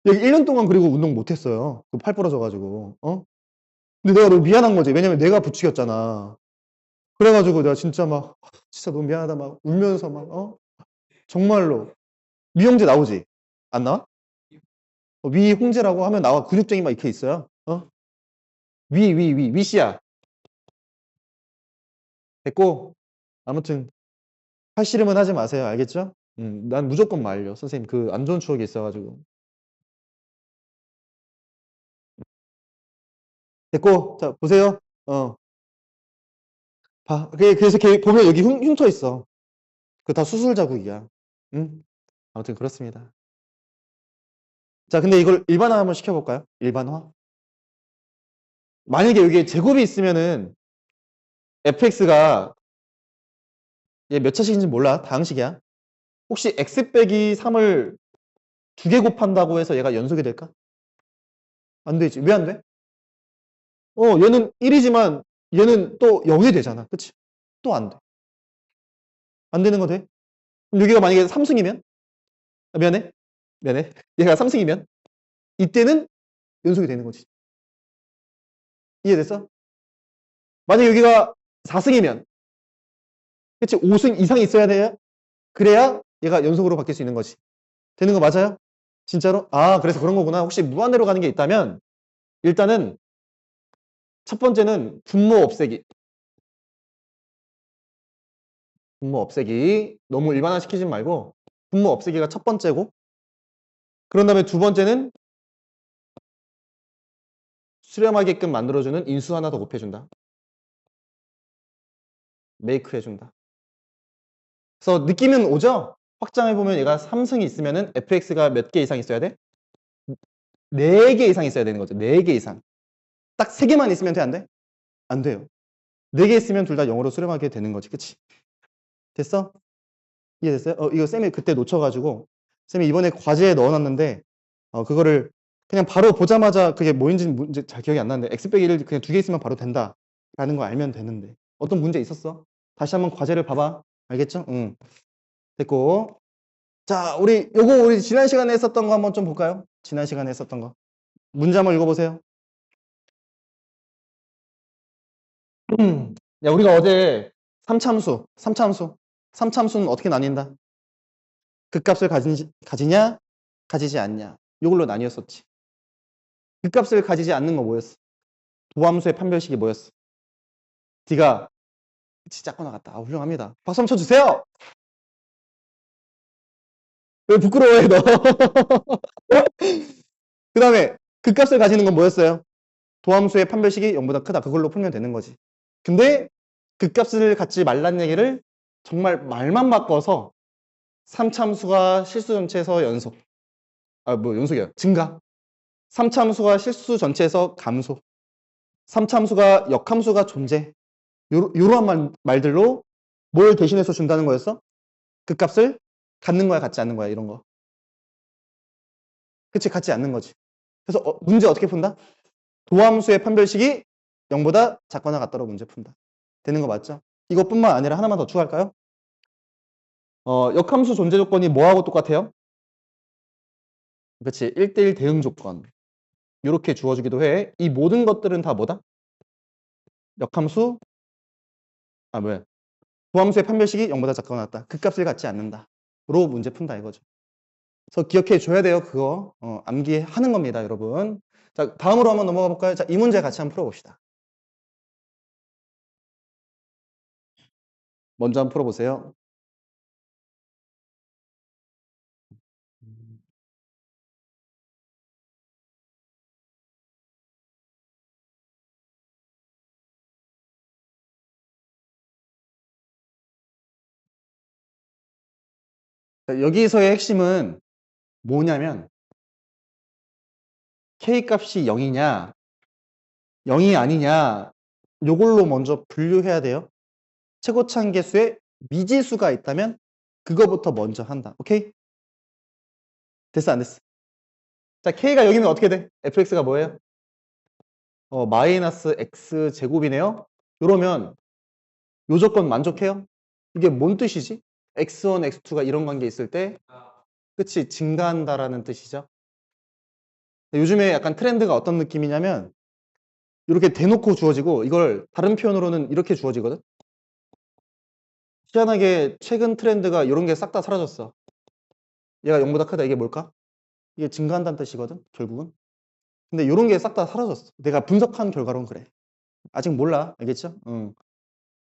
얘 1년 동안 그리고 운동 못했어요. 그 팔 부러져가지고 근데 내가 너무 미안한 거지. 왜냐면 내가 부추겼잖아. 그래가지고 내가 진짜 막 진짜 너무 미안하다 막 울면서 막 정말로 미용제 나오지? 안 나와? 위홍제라고 하면 나와. 근육쟁이 막 이렇게 있어요. 위씨야. 됐고 아무튼 팔씨름은 하지 마세요. 알겠죠? 난 무조건 말려. 선생님 그 안 좋은 추억이 있어가지고. 됐고 자 보세요. 그래서 보면 여기 흉터 있어. 그 다 수술 자국이야. 응? 아무튼 그렇습니다. 자 근데 이걸 일반화 한번 시켜볼까요? 일반화. 만약에 여기에 제곱이 있으면은 fx가 얘 몇 차식인지 몰라. 다항식이야. 혹시 x 빼기 3을 2개 곱한다고 해서 얘가 연속이 될까? 안 되지. 왜 안 돼? 얘는 1이지만 얘는 또 0이 되잖아. 그치? 또 안 돼. 안 되는 거 돼? 그럼 여기가 만약에 3승이면? 미안해. 얘가 3승이면? 이때는 연속이 되는 거지. 이해됐어? 만약에 여기가 4승이면? 그치? 5승 이상이 있어야 돼요? 그래야 얘가 연속으로 바뀔 수 있는 거지. 되는 거 맞아요? 진짜로? 그래서 그런 거구나. 혹시 무한대로 가는 게 있다면 일단은 첫 번째는 분모 없애기. 분모 없애기. 너무 일반화 시키지 말고 분모 없애기가 첫 번째고 그런 다음에 두 번째는 수렴하게끔 만들어주는 인수 하나 더 곱해준다. 메이크 해준다. 그래서 느낌은 오죠? 확장해보면 얘가 3승이 있으면은 fx가 몇 개 이상 있어야 돼? 4개 이상 있어야 되는 거죠. 4개 이상. 딱 3개만 있으면 돼? 안 돼? 안 돼요. 4개 있으면 둘 다 0으로 수렴하게 되는 거지. 그치? 됐어? 이해됐어요? 이거 쌤이 그때 놓쳐가지고 쌤이 이번에 과제에 넣어놨는데 그거를 그냥 바로 보자마자 그게 뭐인지는 잘 기억이 안 나는데 x 빼기를 그냥 2개 있으면 바로 된다 라는 거 알면 되는데 어떤 문제 있었어? 다시 한번 과제를 봐봐. 알겠죠? 응. 됐고 자 우리 지난 시간에 했었던 거 한번 좀 볼까요? 지난 시간에 했었던 거 문제 한번 읽어보세요. 야, 우리가 어제 삼참수는 어떻게 나뉜다? 극값을 가지냐, 가지지 않냐. 이걸로 나뉘었었지. 극값을 가지지 않는 거 뭐였어? 도함수의 판별식이 뭐였어? D가 그치, 작거나 같다. 훌륭합니다. 박수 한번 쳐주세요. 왜 부끄러워해 너? 그 다음에 극값을 가지는 건 뭐였어요? 도함수의 판별식이 0보다 크다. 그걸로 풀면 되는 거지. 근데 극값을 갖지 말란 얘기를 정말 말만 바꿔서 삼참수가 실수 전체에서 연속. 연속이야. 증가. 삼참수가 실수 전체에서 감소. 삼참수가 역함수가 존재. 요러한 말들로 뭘 대신해서 준다는 거였어? 극값을 갖는 거야, 갖지 않는 거야, 이런 거. 그치, 갖지 않는 거지. 그래서 문제 어떻게 푼다? 도함수의 판별식이 0보다 작거나 같다로 문제 푼다. 되는 거 맞죠? 이것뿐만 아니라 하나만 더 추가할까요? 역함수 존재 조건이 뭐하고 똑같아요? 그치, 1대1 대응 조건. 이렇게 주어주기도 해. 이 모든 것들은 다 뭐다? 역함수, 도함수의 판별식이 0보다 작거나 같다. 극값을 갖지 않는다. 로 문제 푼다 이거죠. 그래서 기억해 줘야 돼요. 그거 암기하는 겁니다, 여러분. 자, 다음으로 한번 넘어가 볼까요? 자, 이 문제 같이 한번 풀어봅시다. 먼저 한번 풀어보세요. 자, 여기서의 핵심은 뭐냐면 K값이 0이냐 0이 아니냐 요걸로 먼저 분류해야 돼요. 최고차항계수에 미지수가 있다면 그거부터 먼저 한다. 오케이? 됐어 안 됐어? 자, K가 0이면 어떻게 돼? fx가 뭐예요? 마이너스 x제곱이네요. 요러면 요 조건 만족해요? 이게 뭔 뜻이지? x1, x2가 이런 관계 있을 때 그치? 증가한다라는 뜻이죠. 요즘에 약간 트렌드가 어떤 느낌이냐면 이렇게 대놓고 주어지고 이걸 다른 표현으로는 이렇게 주어지거든. 희한하게 최근 트렌드가 이런 게 싹 다 사라졌어. 얘가 0보다 크다. 이게 뭘까? 이게 증가한다는 뜻이거든 결국은. 근데 이런 게 싹 다 사라졌어. 내가 분석한 결과로는 그래. 아직 몰라. 알겠죠? 응.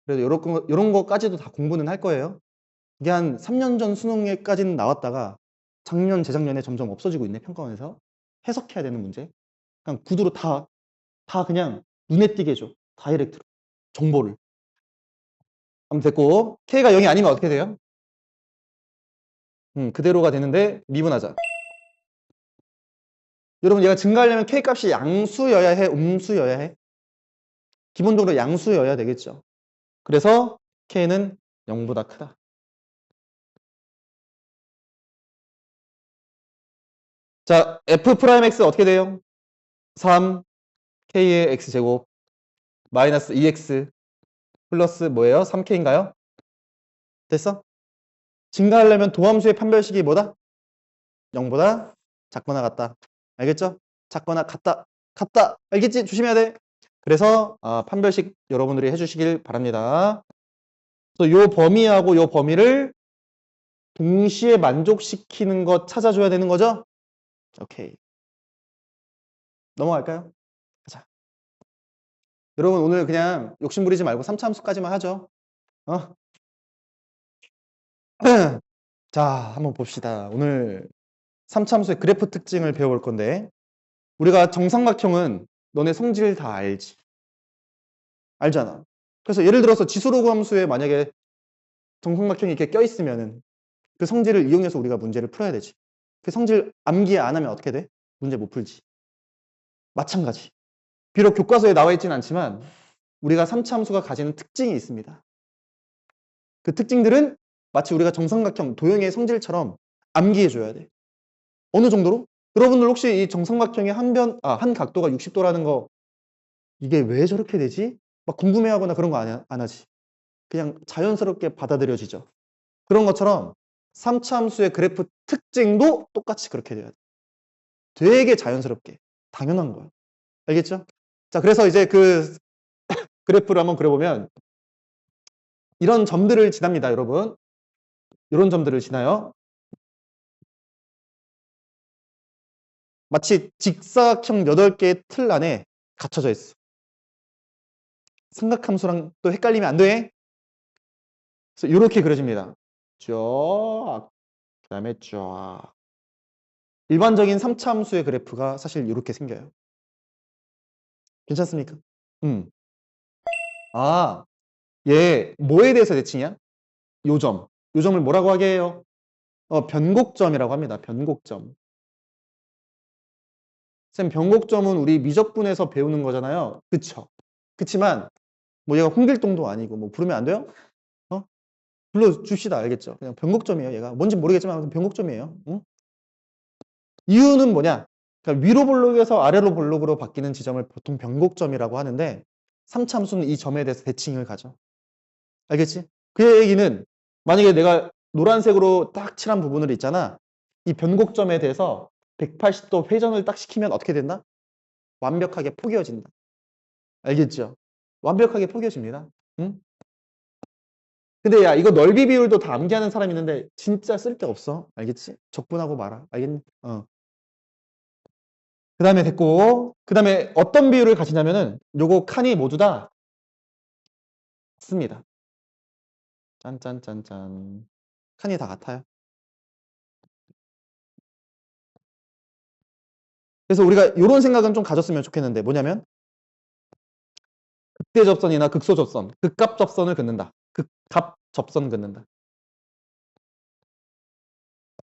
그래도 이런 거까지도 다 공부는 할 거예요. 이게 한 3년 전 수능에까지는 나왔다가 작년, 재작년에 점점 없어지고 있네, 평가원에서. 해석해야 되는 문제. 그냥 구두로 다 그냥 눈에 띄게 해줘. 다이렉트로. 정보를. 아무튼 됐고, K가 0이 아니면 어떻게 돼요? 그대로가 되는데 미분하자. 여러분 얘가 증가하려면 K값이 양수여야 해? 음수여야 해? 기본적으로 양수여야 되겠죠. 그래서 K는 0보다 크다. 자, F'X 어떻게 돼요? 3, K의 X제곱, 마이너스 2X, 플러스 뭐예요? 3K인가요? 됐어? 증가하려면 도함수의 판별식이 뭐다? 0보다 작거나 같다. 알겠죠? 작거나 같다. 알겠지? 조심해야 돼. 그래서 판별식 여러분들이 해주시길 바랍니다. 그래서 요 범위하고 요 범위를 동시에 만족시키는 것 찾아줘야 되는 거죠? 오케이. 넘어갈까요? 가자. 여러분 오늘 그냥 욕심 부리지 말고 3차 함수까지만 하죠. 자, 한번 봅시다. 오늘 3차 함수의 그래프 특징을 배워볼 건데 우리가 정삼각형은 너네 성질 다 알지? 알잖아. 그래서 예를 들어서 지수로그 함수에 만약에 정삼각형이 이렇게 껴있으면은 그 성질을 이용해서 우리가 문제를 풀어야 되지. 그 성질 암기 안 하면 어떻게 돼? 문제 못 풀지. 마찬가지. 비록 교과서에 나와 있지는 않지만 우리가 3차 함수가 가지는 특징이 있습니다. 그 특징들은 마치 우리가 정삼각형, 도형의 성질처럼 암기해줘야 돼. 어느 정도로? 여러분들 혹시 이 정삼각형의 한 각도가 60도라는 거 이게 왜 저렇게 되지? 막 궁금해하거나 그런 거 안 하지. 그냥 자연스럽게 받아들여지죠. 그런 것처럼 3차 함수의 그래프 특징도 똑같이 그렇게 돼야 돼. 되게 자연스럽게. 당연한 거야. 알겠죠? 자, 그래서 이제 그 그래프를 한번 그려보면 이런 점들을 지납니다, 여러분. 이런 점들을 지나요. 마치 직사각형 8개의 틀 안에 갇혀져 있어. 삼각함수랑 또 헷갈리면 안 돼. 그래서 이렇게 그려집니다. 쫙, 그 다음에 쫙. 일반적인 3차 함수의 그래프가 사실 이렇게 생겨요. 괜찮습니까? 아, 얘 뭐에 대해서 대칭이야? 요점. 요점을 뭐라고 하게 해요? 변곡점이라고 합니다. 변곡점. 쌤, 변곡점은 우리 미적분에서 배우는 거잖아요. 그쵸? 그치만 뭐 얘가 홍길동도 아니고 뭐 부르면 안 돼요? 불러줍시다. 알겠죠? 그냥 변곡점이에요. 얘가 뭔지 모르겠지만 변곡점이에요. 응? 이유는 뭐냐? 그러니까 위로 볼록에서 아래로 볼록으로 바뀌는 지점을 보통 변곡점이라고 하는데 3차 함수는 이 점에 대해서 대칭을 가져. 알겠지? 그 얘기는 만약에 내가 노란색으로 딱 칠한 부분을 있잖아. 이 변곡점에 대해서 180도 회전을 딱 시키면 어떻게 된다? 완벽하게 포개어진다. 알겠죠? 완벽하게 포개어집니다. 응? 근데 야, 이거 넓이 비율도 다 암기하는 사람이 있는데 진짜 쓸데없어. 알겠지? 적분하고 말아. 알겠니? 그 다음에 됐고, 그 다음에 어떤 비율을 가지냐면은 요거 칸이 모두 다 같습니다. 짠짠짠짠. 칸이 다 같아요. 그래서 우리가 이런 생각은 좀 가졌으면 좋겠는데 뭐냐면 극대 접선이나 극소 접선, 극값 접선을 긋는다. 극값 접선 긋는다.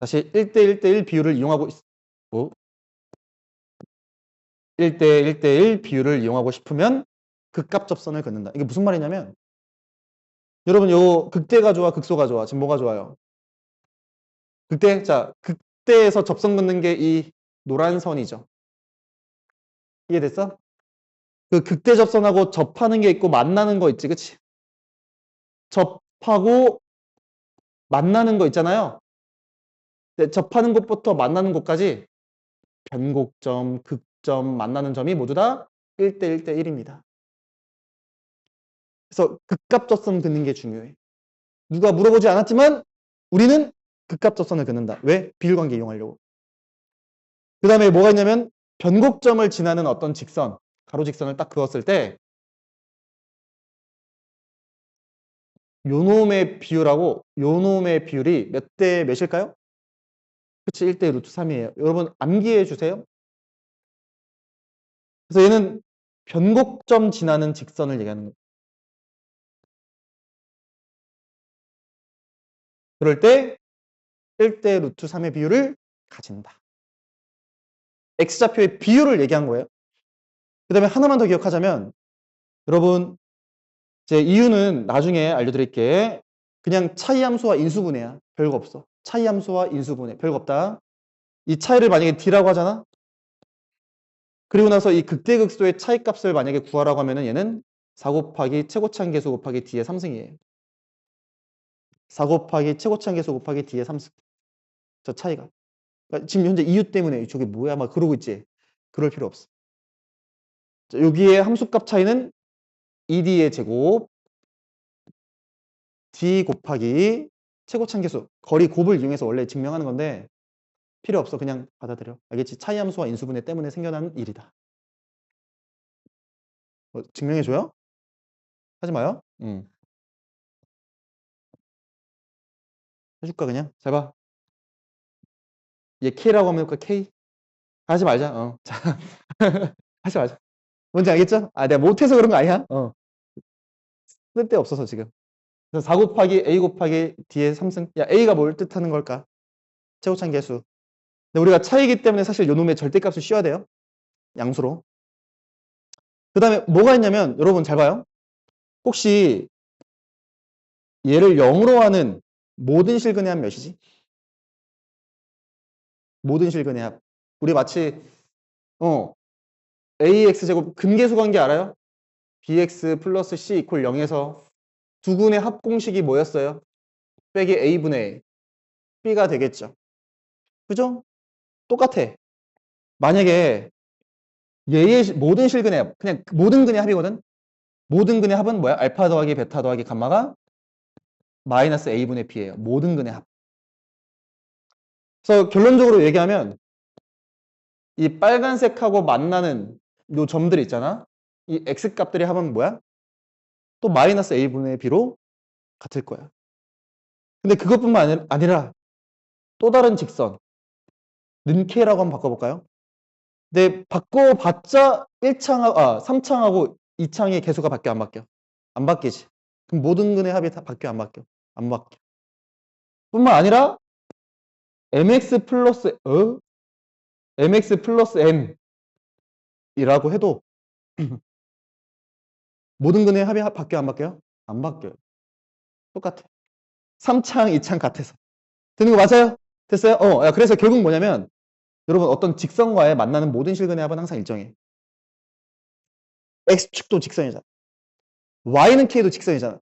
다시 1대1대1 비율을 이용하고 있고 1대1대1 비율을 이용하고 싶으면 극값 접선을 긋는다. 이게 무슨 말이냐면 여러분 요 극대가 좋아, 극소가 좋아? 지금 뭐가 좋아요? 극대? 자, 극대에서 접선 긋는 게 이 노란 선이죠. 이해됐어? 그 극대 접선하고 접하는 게 있고 만나는 거 있지, 그치? 접하고 만나는 거 있잖아요. 네, 접하는 곳부터 만나는 곳까지 변곡점, 극점, 만나는 점이 모두 다 1대1대1입니다. 그래서 극값 접선 긋는 게 중요해. 누가 물어보지 않았지만 우리는 극값 접선을 긋는다. 왜? 비율관계 이용하려고. 그 다음에 뭐가 있냐면 변곡점을 지나는 어떤 직선, 가로직선을 딱 그었을 때 요놈의 비율하고 요놈의 비율이 몇 대 몇일까요? 그치, 1대 루트 3이에요. 여러분 암기해 주세요. 그래서 얘는 변곡점 지나는 직선을 얘기하는 거예요. 그럴 때 1대 루트 3의 비율을 가진다. X좌표의 비율을 얘기한 거예요. 그 다음에 하나만 더 기억하자면 여러분 제 이유는 나중에 알려드릴게. 그냥 차이함수와 인수분해야. 별거 없어. 차이함수와 인수분해. 별거 없다. 이 차이를 만약에 D라고 하잖아. 그리고 나서 이 극대극소의 차이값을 만약에 구하라고 하면은 얘는 4 곱하기 최고차항계수 곱하기 D의 3승이에요. 4 곱하기 최고차항계수 곱하기 D의 3승. 저 차이가. 그러니까 지금 현재 이유 때문에 저게 뭐야 막 그러고 있지. 그럴 필요 없어. 자, 여기에 함수값 차이는 2D의 제곱 D 곱하기 최고차항계수. 거리 곱을 이용해서 원래 증명하는 건데 필요 없어. 그냥 받아들여. 알겠지? 차이함수와 인수분해 때문에 생겨난 일이다. 증명해줘요? 하지 마요. 해줄까 그냥? 잘 봐. 얘 K라고 하면 해볼까? K? 하지 말자. 자, 하지 말자. 뭔지 알겠죠? 아, 내가 못해서 그런 거 아니야? 쓸데없어서 지금. 그래서 4 곱하기 A 곱하기 D의 3승. 야, A가 뭘 뜻하는 걸까? 최고차항계수. 근데 우리가 차이기 때문에 사실 요 놈의 절대값을 씌워야 돼요. 양수로. 그 다음에 뭐가 있냐면 여러분 잘 봐요. 혹시 얘를 0으로 하는 모든 실근의 합 몇이지? 모든 실근의 합. 우리 마치 AX제곱 근계수 관계 알아요? BX 플러스 C 이퀄 0에서 두 군의 합공식이 뭐였어요? 빼기 A분의 A. B가 되겠죠. 그죠? 똑같아. 만약에 얘의 모든 실근의 합, 그냥 모든 근의 합이거든. 모든 근의 합은 뭐야? 알파 더하기 베타 더하기 감마가 마이너스 a분의 b예요. 모든 근의 합. 그래서 결론적으로 얘기하면 이 빨간색하고 만나는 요 점들 있잖아. 이 x 값들의 합은 뭐야? 또 마이너스 a분의 b로 같을 거야. 근데 그것뿐만 아니라 또 다른 직선 는K라고 한번 바꿔볼까요? 근데 바꿔봤자 3창하고 2창의 개수가 바뀌어 안 바뀌어? 안 바뀌지. 그럼 모든 근의 합이 다 바뀌어 안 바뀌어? 안 바뀌어. 뿐만 아니라 mx 플러스 n 이라고 해도 모든 근의 합이 바뀌어 안 바뀌어요? 안 바뀌어요. 똑같아. 3창, 2창 같아서. 되는 거 맞아요? 됐어요? 그래서 결국 뭐냐면 여러분 어떤 직선과의 만나는 모든 실근의 합은 항상 일정해. x축도 직선이잖아. y는 k도 직선이잖아.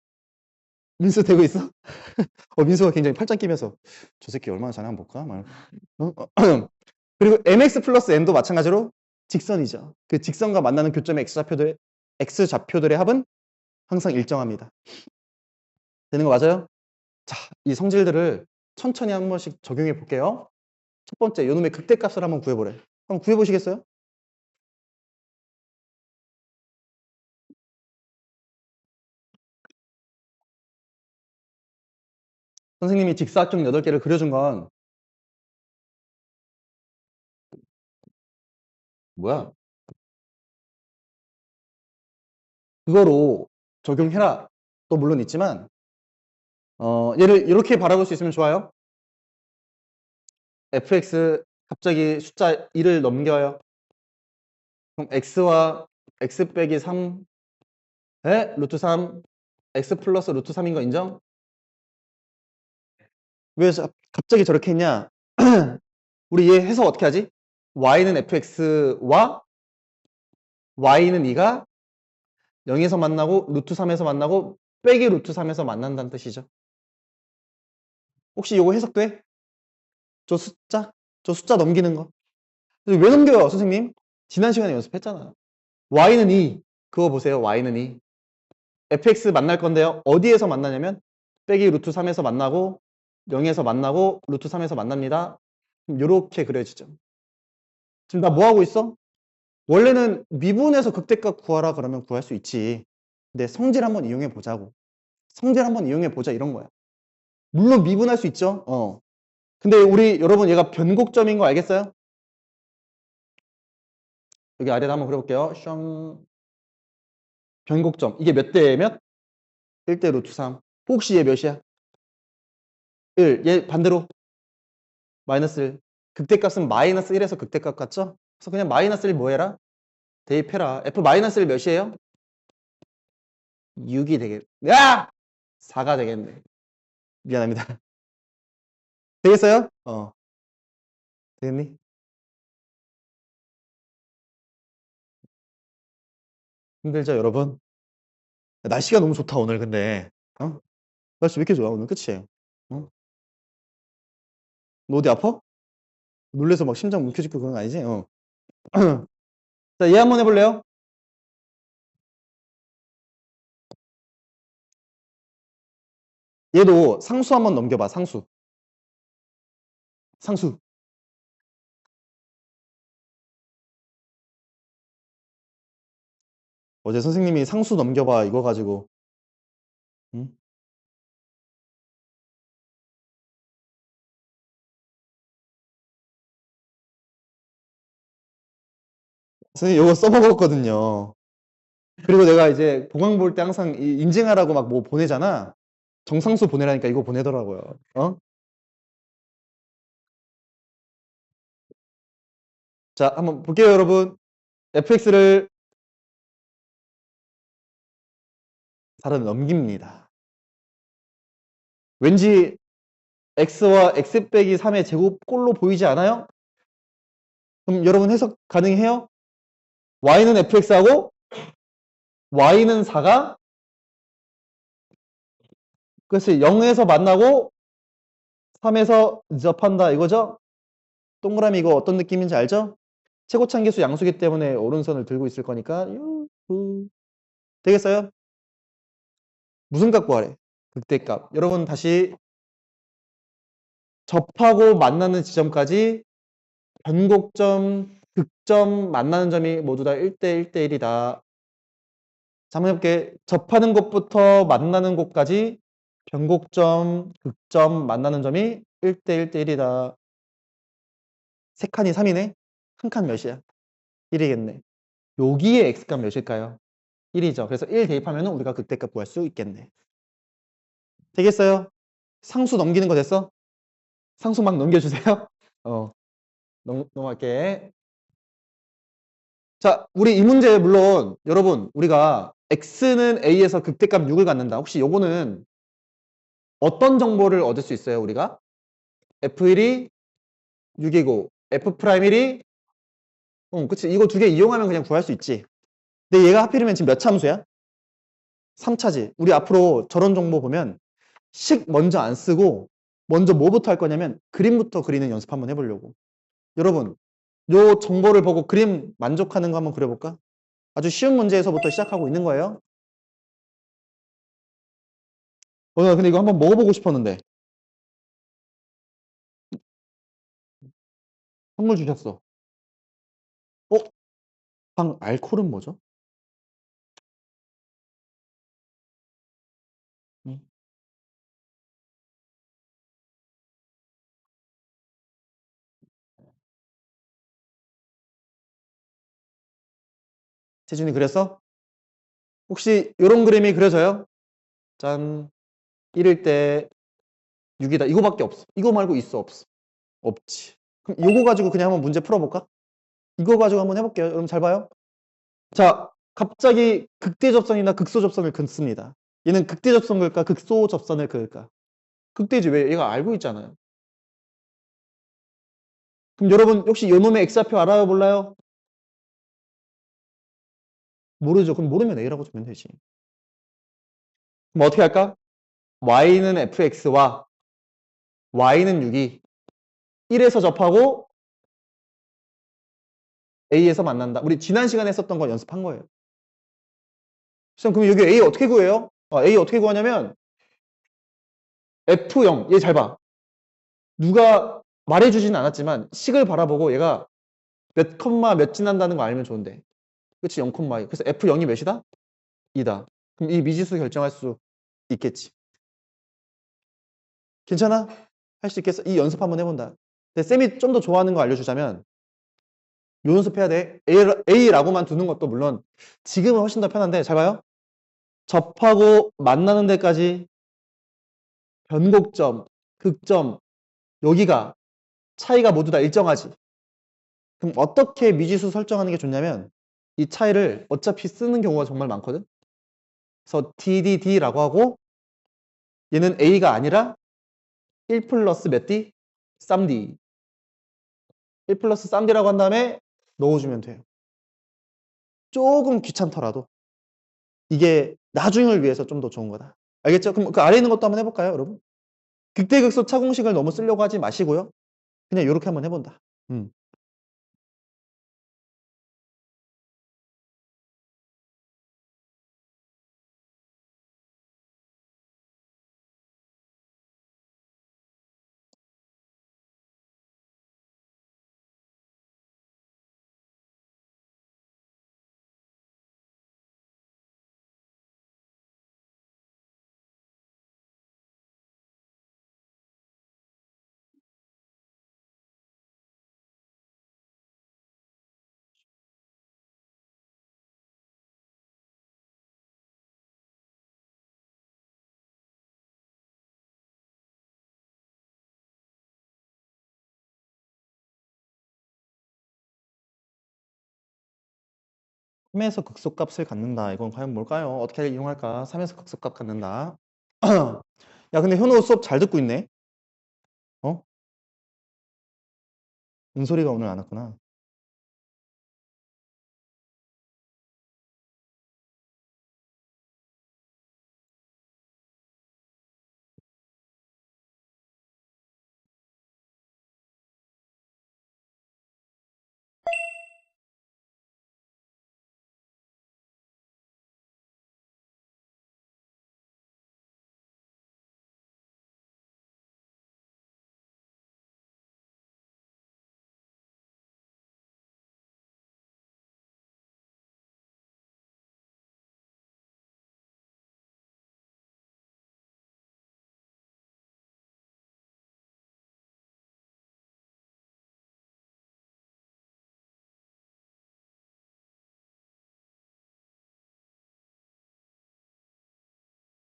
민수 되고 있어? 민수가 굉장히 팔짱 끼면서 저 새끼 얼마나 잘해 한번 볼까? 그리고 mx 플러스 n도 마찬가지로 직선이죠. 그 직선과 만나는 교점의 x좌표들의 합은 항상 일정합니다. 되는 거 맞아요? 자, 이 성질들을 천천히 한 번씩 적용해 볼게요. 첫 번째, 요놈의 극대값을 한번 구해보래. 한번 구해보시겠어요? 선생님이 직사각형 8개를 그려준 건 뭐야? 그거로 적용해라. 또 물론 있지만 얘를 이렇게 바라볼 수 있으면 좋아요. fx 갑자기 숫자 1을 넘겨요. 그럼 x와 x 빼기 3에 루트 3 x 플러스 루트 3인 거 인정? 왜 갑자기 저렇게 했냐? 우리 얘 해석 어떻게 하지? y는 fx와 y는 2가 0에서 만나고 루트 3에서 만나고 빼기 루트 3에서 만난다는 뜻이죠. 혹시 이거 해석돼? 저 숫자 넘기는 거. 왜 넘겨요, 선생님? 지난 시간에 연습했잖아. y는 2. 그거 보세요. y는 2. fx 만날 건데요. 어디에서 만나냐면 빼기 루트 3에서 만나고 0에서 만나고 루트 3에서 만납니다. 이렇게 그려지죠. 지금 나 뭐 하고 있어? 원래는 미분에서 극대값 구하라 그러면 구할 수 있지. 근데 성질 한번 이용해 보자고. 성질 한번 이용해 보자 이런 거야. 물론 미분할 수 있죠. 근데 우리 여러분 얘가 변곡점인 거 알겠어요? 여기 아래다 한번 그려볼게요. 숑. 변곡점. 이게 몇 대 몇? 1대 루트 3. 혹시 얘 몇이야? 1. 얘 반대로 마이너스 1. 극대값은 마이너스 1에서 극대값 같죠? 그래서 그냥 마이너스 1 뭐 해라? 대입해라. f 마이너스 1 몇이에요? 6이 되겠네. 야! 4가 되겠네. 미안합니다. 되겠어요? 되겠니? 힘들죠, 여러분? 날씨가 너무 좋다, 오늘, 근데. 날씨 왜 이렇게 좋아, 오늘? 그치? 너 어디 아파? 놀래서 막 심장 뭉켜짓고 그런 거 아니지? 자, 얘 한번 해볼래요? 얘도 상수 한번 넘겨봐, 상수. 상수. 어제 선생님이 상수 넘겨봐, 이거 가지고. 응? 선생님 이거 써먹었거든요. 그리고 내가 이제 보강 볼 때 항상 인증하라고 막 뭐 보내잖아. 정상수 보내라니까 이거 보내더라고요. 자, 한번 볼게요, 여러분. fx를 4로 넘깁니다. 왠지 x와 x 빼기 3의 제곱꼴로 보이지 않아요? 그럼 여러분 해석 가능해요? y는 fx하고 y는 4가 그것이 0에서 만나고 3에서 접한다 이거죠? 동그라미 이거 어떤 느낌인지 알죠? 최고차항계수 양수기 때문에 오른손을 들고 있을 거니까 유후. 되겠어요? 무슨 값 구하래? 극대값. 여러분 다시 접하고 만나는 지점까지 변곡점, 극점, 만나는 점이 모두 다 1대 1대 1이다. 자, 한번 해볼게. 접하는 곳부터 만나는 곳까지 변곡점, 극점, 만나는 점이 1대 1대 1이다. 세 칸이 3이네? 한 칸 몇이야? 1이겠네. 여기에 x값 몇일까요? 1이죠. 그래서 1 대입하면 우리가 극대값 구할 수 있겠네. 되겠어요? 상수 넘기는 거 됐어? 상수 막 넘겨주세요. 넘어갈게. 자, 우리 이 문제 물론 여러분 우리가 x는 a에서 극대값 6을 갖는다. 혹시 요거는 어떤 정보를 얻을 수 있어요, 우리가? f1이 6이고 f'1이 그치. 이거 두 개 이용하면 그냥 구할 수 있지. 근데 얘가 하필이면 지금 몇 참수야? 3차지. 우리 앞으로 저런 정보 보면 식 먼저 안 쓰고 먼저 뭐부터 할 거냐면 그림부터 그리는 연습 한번 해보려고. 여러분, 요 정보를 보고 그림 만족하는 거 한번 그려볼까? 아주 쉬운 문제에서부터 시작하고 있는 거예요. 나 근데 이거 한번 먹어보고 싶었는데. 선물 주셨어. 어? 알코올은 뭐죠? 응. 재준이 그렸어? 혹시 요런 그림이 그려져요? 짠. 1일 때 6이다. 이거밖에 없어. 이거 말고 있어, 없어? 없지. 그럼 이거 가지고 그냥 한번 문제 풀어볼까? 이거 가지고 한번 해볼게요. 여러분 잘 봐요. 자, 갑자기 극대 접선이나 극소 접선을 긋습니다. 얘는 극대 접선 그을까? 극소 접선을 그을까? 극대지. 왜? 얘가 알고 있잖아요. 그럼 여러분 혹시 요 놈의 x좌표 알아요? 몰라요? 모르죠. 그럼 모르면 a라고 주면 되지. 그럼 어떻게 할까? y는 fx와 y는 6이 1에서 접하고 a에서 만난다. 우리 지난 시간에 했었던 거 연습한 거예요. 그럼 여기 a 어떻게 구해요? a 어떻게 구하냐면 f0 얘 잘 봐. 누가 말해주진 않았지만 식을 바라보고 얘가 몇 컴마 몇 지난다는 거 알면 좋은데. 그치? 0, 2. 그래서 f0이 몇이다? 2다. 그럼 이 미지수 결정할 수 있겠지. 괜찮아? 할 수 있겠어? 이 연습 한번 해본다. 근데 쌤이 좀 더 좋아하는 거 알려주자면 요 연습해야 돼. A라고만 두는 것도 물론 지금은 훨씬 더 편한데 잘 봐요. 접하고 만나는 데까지 변곡점, 극점 여기가 차이가 모두 다 일정하지. 그럼 어떻게 미지수 설정하는 게 좋냐면 이 차이를 어차피 쓰는 경우가 정말 많거든. 그래서 DDD라고 하고 얘는 A가 아니라 1 플러스 몇 D? 3D. 1 플러스 3D라고 한 다음에 넣어주면 돼요. 조금 귀찮더라도 이게 나중을 위해서 좀 더 좋은 거다. 알겠죠? 그럼 그 아래 있는 것도 한번 해볼까요, 여러분? 극대극소 차공식을 너무 쓰려고 하지 마시고요. 그냥 이렇게 한번 해본다. 삼에서 극소값을 갖는다. 이건 과연 뭘까요? 어떻게 이용할까? 3에서 극소값 갖는다. 야, 근데 현우 수업 잘 듣고 있네. 어? 은솔이가 오늘 안 왔구나.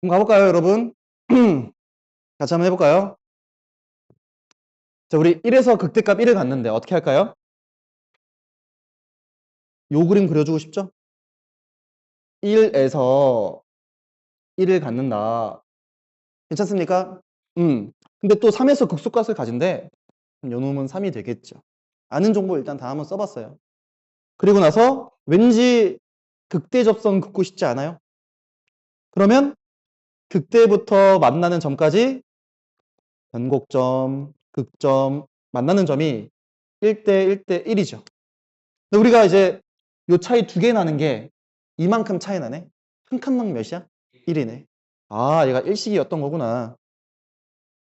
그럼 가볼까요, 여러분? 같이 한번 해볼까요? 자, 우리 1에서 극대값 1을 갖는데 어떻게 할까요? 요 그림 그려주고 싶죠? 1에서 1을 갖는다. 괜찮습니까? 근데 또 3에서 극소값을 가진대. 그럼 요 놈은 3이 되겠죠. 아는 정보 일단 다 한번 써봤어요. 그리고 나서 왠지 극대 접선 긋고 싶지 않아요? 그러면 극대부터 만나는 점까지 변곡점, 극점, 만나는 점이 1대 1대 1이죠. 근데 우리가 이제 요 차이 두 개 나는 게 이만큼 차이 나네? 한 칸당 몇이야? 1이네. 아, 얘가 일식이었던 거구나.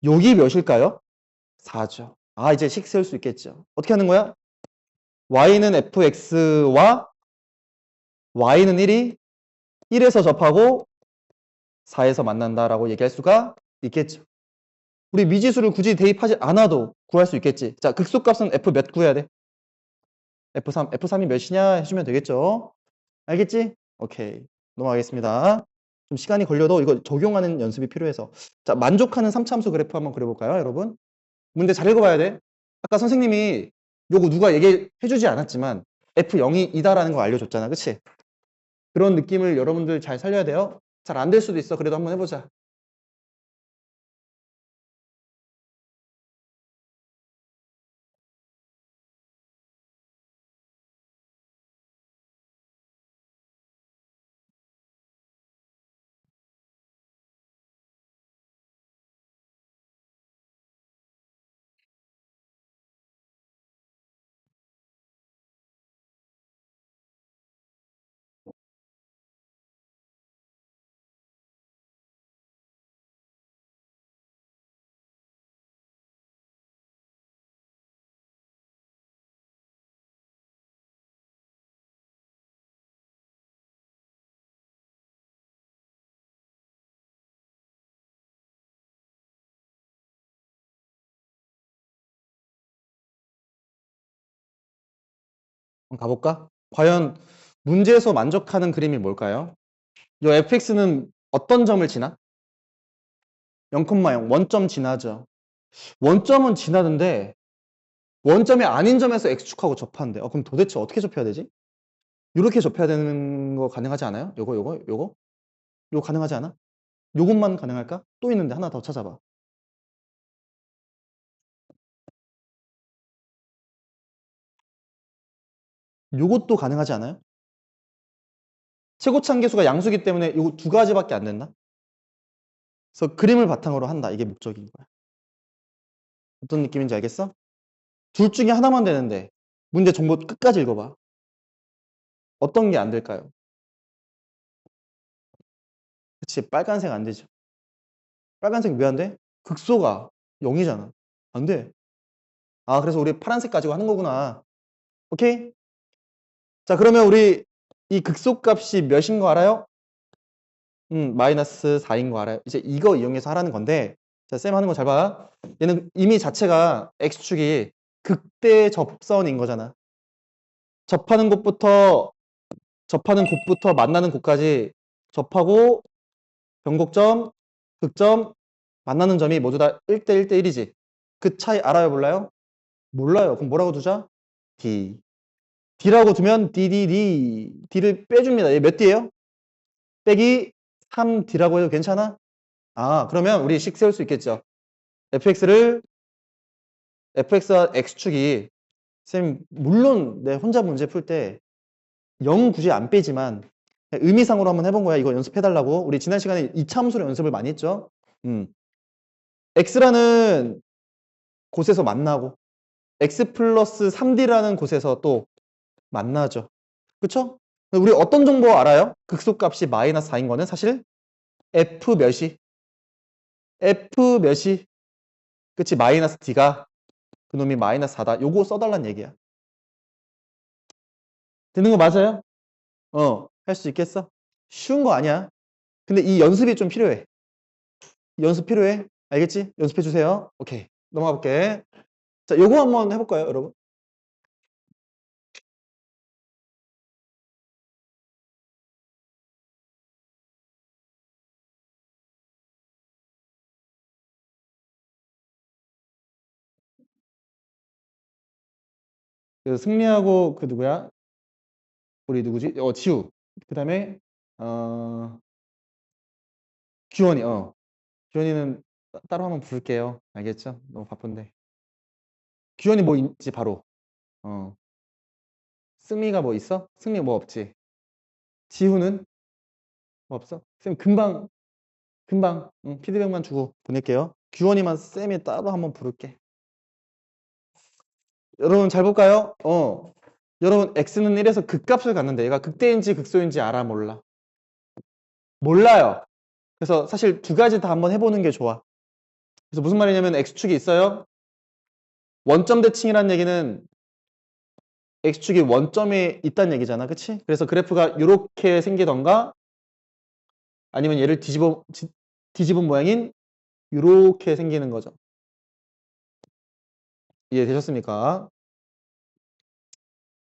여기 몇일까요? 4죠. 아, 이제 식 세울 수 있겠죠. 어떻게 하는 거야? y는 fx와 y는 1이 1에서 접하고 4에서 만난다라고 얘기할 수가 있겠죠. 우리 미지수를 굳이 대입하지 않아도 구할 수 있겠지. 자, 극소값은 f 몇 구해야 돼? f3, f3이 몇이냐 해주면 되겠죠. 알겠지? 오케이. 넘어가겠습니다. 좀 시간이 걸려도 이거 적용하는 연습이 필요해서. 자, 만족하는 3차함수 그래프 한번 그려볼까요, 여러분? 문제 잘 읽어봐야 돼. 아까 선생님이 요거 누가 얘기해주지 않았지만 F0이 이다라는 거 알려줬잖아. 그치? 그런 느낌을 여러분들 잘 살려야 돼요. 잘 안 될 수도 있어. 그래도 한번 해보자. 한번 가볼까? 과연 문제에서 만족하는 그림이 뭘까요? 이 fx는 어떤 점을 지나? 0,0 원점 지나죠. 원점은 지나는데 원점이 아닌 점에서 x축하고 접하는데 그럼 도대체 어떻게 접해야 되지? 이렇게 접해야 되는 거 가능하지 않아요? 요거 가능하지 않아? 요것만 가능할까? 또 있는데 하나 더 찾아봐. 요것도 가능하지 않아요? 최고차 함계수가 양수기 때문에 요거 두 가지밖에 안 된다? 그래서 그림을 바탕으로 한다. 이게 목적인 거야. 어떤 느낌인지 알겠어? 둘 중에 하나만 되는데 문제 정보 끝까지 읽어봐. 어떤 게 안 될까요? 그치, 빨간색 안 되죠. 빨간색 왜 안 돼? 극소가 0이잖아. 안 돼. 아, 그래서 우리 파란색 가지고 하는 거구나. 오케이? 자, 그러면 우리 이 극소값이 몇인 거 알아요? 마이너스 4인 거 알아요? 이제 이거 이용해서 하라는 건데, 자, 쌤 하는 거 잘 봐. 얘는 이미 자체가 x축이 극대 접선인 거잖아. 접하는 곳부터 만나는 곳까지 접하고 변곡점, 극점, 만나는 점이 모두 다 1대 1대 1이지. 그 차이 알아요, 몰라요? 몰라요. 그럼 뭐라고 두자? D. D라고 두면 D를 빼줍니다. 얘 몇 D예요? 빼기 3D라고 해도 괜찮아? 아, 그러면 우리 식 세울 수 있겠죠. fx와 x축이 쌤 물론 내 혼자 문제 풀 때 0 굳이 안 빼지만 의미상으로 한번 해본 거야. 이거 연습해달라고. 우리 지난 시간에 이차 함수로 연습을 많이 했죠. x라는 곳에서 만나고 x 플러스 3d라는 곳에서 또 만나죠. 그쵸? 우리 어떤 정보 알아요? 극소값이 마이너스 4인 거는 사실 f 몇이? f 몇이? 그치? 마이너스 d가 그놈이 마이너스 4다. 요거 써달란 얘기야. 되는 거 맞아요? 할 수 있겠어? 쉬운 거 아니야. 근데 이 연습이 좀 필요해. 연습 필요해. 알겠지? 연습해 주세요. 오케이. 넘어가 볼게. 자, 요거 한번 해볼까요, 여러분? 그 승리하고 그 누구야? 우리 누구지? 지우. 그 다음에 규원이. 규원이는 따로 한번 부를게요. 알겠죠? 너무 바쁜데. 규원이 뭐 있지 바로. 승리가 뭐 있어? 승리 뭐 없지? 지우는 뭐 없어? 쌤 금방 피드백만 주고 보낼게요. 규원이만 쌤이 따로 한번 부를게. 여러분 잘 볼까요? 여러분 x는 1에서 극값을 갖는데 얘가 극대인지 극소인지 알아 몰라? 몰라요. 그래서 사실 두 가지 다 한번 해보는 게 좋아. 그래서 무슨 말이냐면 x축이 있어요. 원점 대칭이라는 얘기는 x축이 원점에 있다는 얘기잖아. 그치? 그래서 그래프가 이렇게 생기던가 아니면 얘를 뒤집은 모양인 이렇게 생기는 거죠. 이해되셨습니까?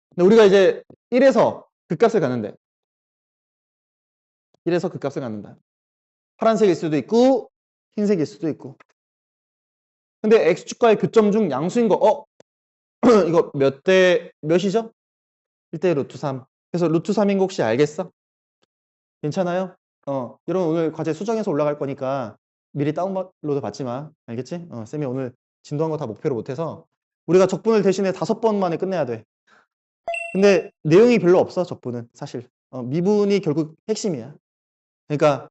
근데 우리가 이제 1에서 극값을 갖는데 1에서 극값을 갖는다. 파란색일 수도 있고 흰색일 수도 있고. 근데 x축과의 교점 중 양수인 거 이거 몇 대 몇이죠? 1대 루트 3. 그래서 루트 3인 거 혹시 알겠어? 괜찮아요? 여러분 오늘 과제 수정해서 올라갈 거니까 미리 다운로드 받지 마. 알겠지? 쌤이 오늘 진도한 거 다 목표로 못해서 우리가 적분을 대신에 5번 만에 끝내야 돼. 근데 내용이 별로 없어 적분은 사실. 미분이 결국 핵심이야. 그러니까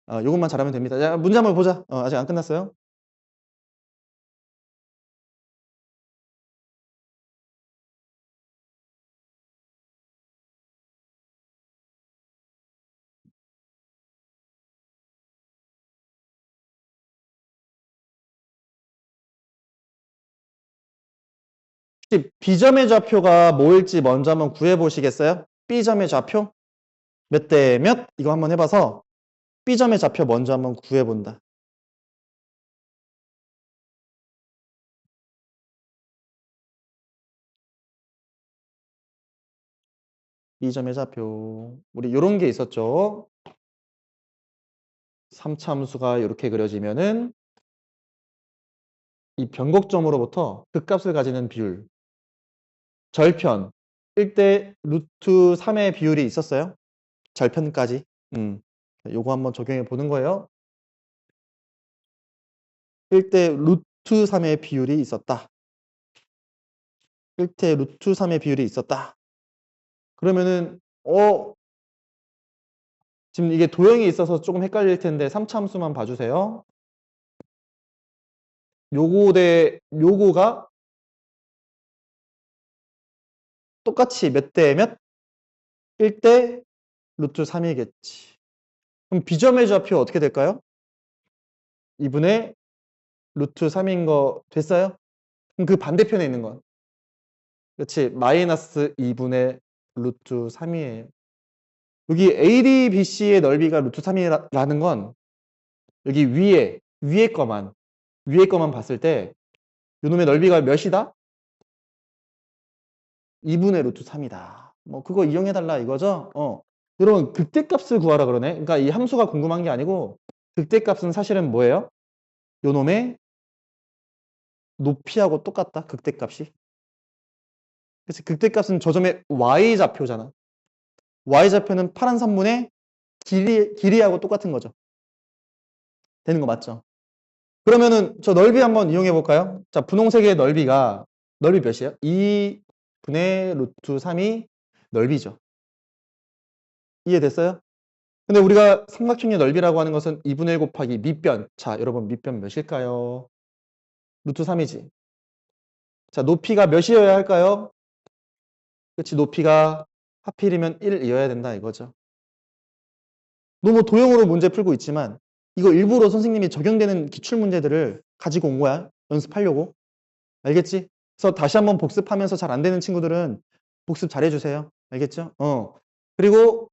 요것만 잘하면 됩니다. 자, 문제 한번 보자. 아직 안 끝났어요. 혹시 B점의 좌표가 뭐일지 먼저 한번 구해보시겠어요? B점의 좌표 몇 대 몇? 이거 한번 해봐서 B점의 좌표 먼저 한번 구해본다. B점의 좌표 우리 요런 게 있었죠. 3차함수가 이렇게 그려지면은 이 변곡점으로부터 극값을 가지는 비율 절편 1대 루트 3의 비율이 있었어요. 절편까지. 요거 한번 적용해 보는 거예요. 1대 루트 3의 비율이 있었다. 1대 루트 3의 비율이 있었다. 그러면은 지금 이게 도형이 있어서 조금 헷갈릴 텐데 3차 함수만 봐주세요. 요거 대 요거가 똑같이 몇 대 몇? 1대 루트 3이겠지. 그럼 B점의 좌표 어떻게 될까요? 2분의 루트 3인 거 됐어요? 그럼 그 반대편에 있는 건? 그렇지. 마이너스 2분의 루트 3이에요. 여기 AD, BC의 넓이가 루트 3이라는 건 여기 위에 거만 봤을 때 요놈의 넓이가 몇이다? 2분의 루트 3이다. 뭐 그거 이용해달라 이거죠? 여러분 극대값을 구하라 그러네. 그러니까 이 함수가 궁금한 게 아니고 극대값은 사실은 뭐예요? 요놈의 높이하고 똑같다. 극대값이. 그래서 극대값은 저 점의 y좌표잖아. y좌표는 파란 선분의 길이하고 똑같은 거죠. 되는 거 맞죠? 그러면은 저 넓이 한번 이용해 볼까요? 자, 분홍색의 넓이 몇이에요? 2분의 루트 3이 넓이죠. 이해됐어요? 근데 우리가 삼각형의 넓이라고 하는 것은 2분의 1 곱하기 밑변. 자, 여러분 밑변 몇일까요? 루트 3이지. 자, 높이가 몇이어야 할까요? 그렇지, 높이가 하필이면 1이어야 된다 이거죠. 너무 도형으로 문제 풀고 있지만 이거 일부러 선생님이 적용되는 기출문제들을 가지고 온 거야. 연습하려고. 알겠지? 그래서 다시 한번 복습하면서 잘 안 되는 친구들은 복습 잘 해주세요. 알겠죠? 그리고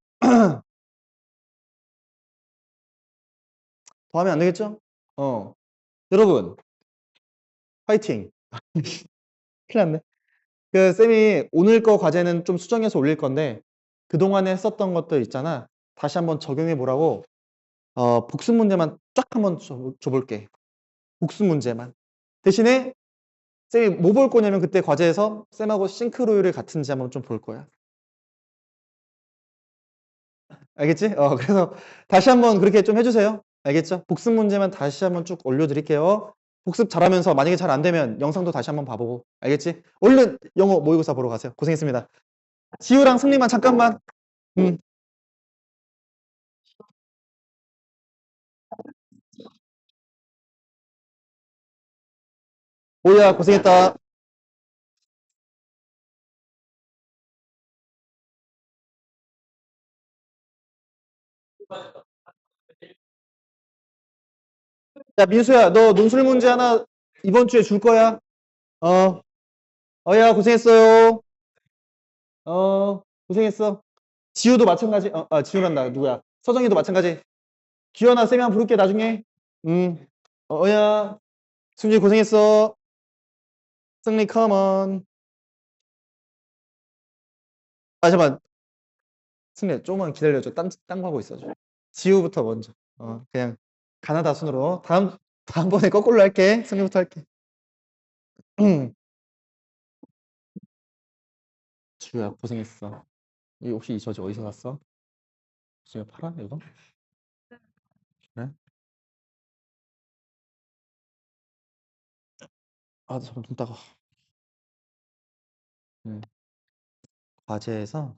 더 하면 안 되겠죠? 여러분 화이팅! 큰일 났네. 그 쌤이 오늘 거 과제는 좀 수정해서 올릴 건데 그동안에 했었던 것들 있잖아. 다시 한번 적용해 보라고 복습 문제만 쫙 한번 줘볼게. 복습 문제만. 대신에 쌤이 뭐 볼 거냐면 그때 과제에서 쌤하고 싱크로율이 같은지 한번 좀 볼 거야. 알겠지? 그래서 다시 한번 그렇게 좀 해주세요. 알겠죠? 복습 문제만 다시 한번 쭉 올려드릴게요. 복습 잘하면서 만약에 잘 안 되면 영상도 다시 한번 봐보고. 알겠지? 얼른 영어 모의고사 보러 가세요. 고생했습니다. 지우랑 승리만 잠깐만. 오야 고생했다. 야 민수야 너 논술 문제 하나 이번 주에 줄 거야. 어. 어야 고생했어요. 고생했어. 지우도 마찬가지. 지우란다. 누구야? 서정이도 마찬가지. 기현아 쌤이 한번 부를게 나중에. 어야 승리 고생했어. 승리 컴온. 잠깐만. 승리 조금만 기다려줘. 딴 거 하고 있어줘. 지우부터 먼저. 그냥 가나다 순으로. 다음번에 거꾸로 할게. 승리부터 할게. 지우야 고생했어. 이 혹시 이 저지 어디서 샀어? 지우야 팔아 이거? 그래? 잠깐 눈 따가. 과제에서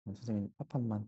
선생님 합판만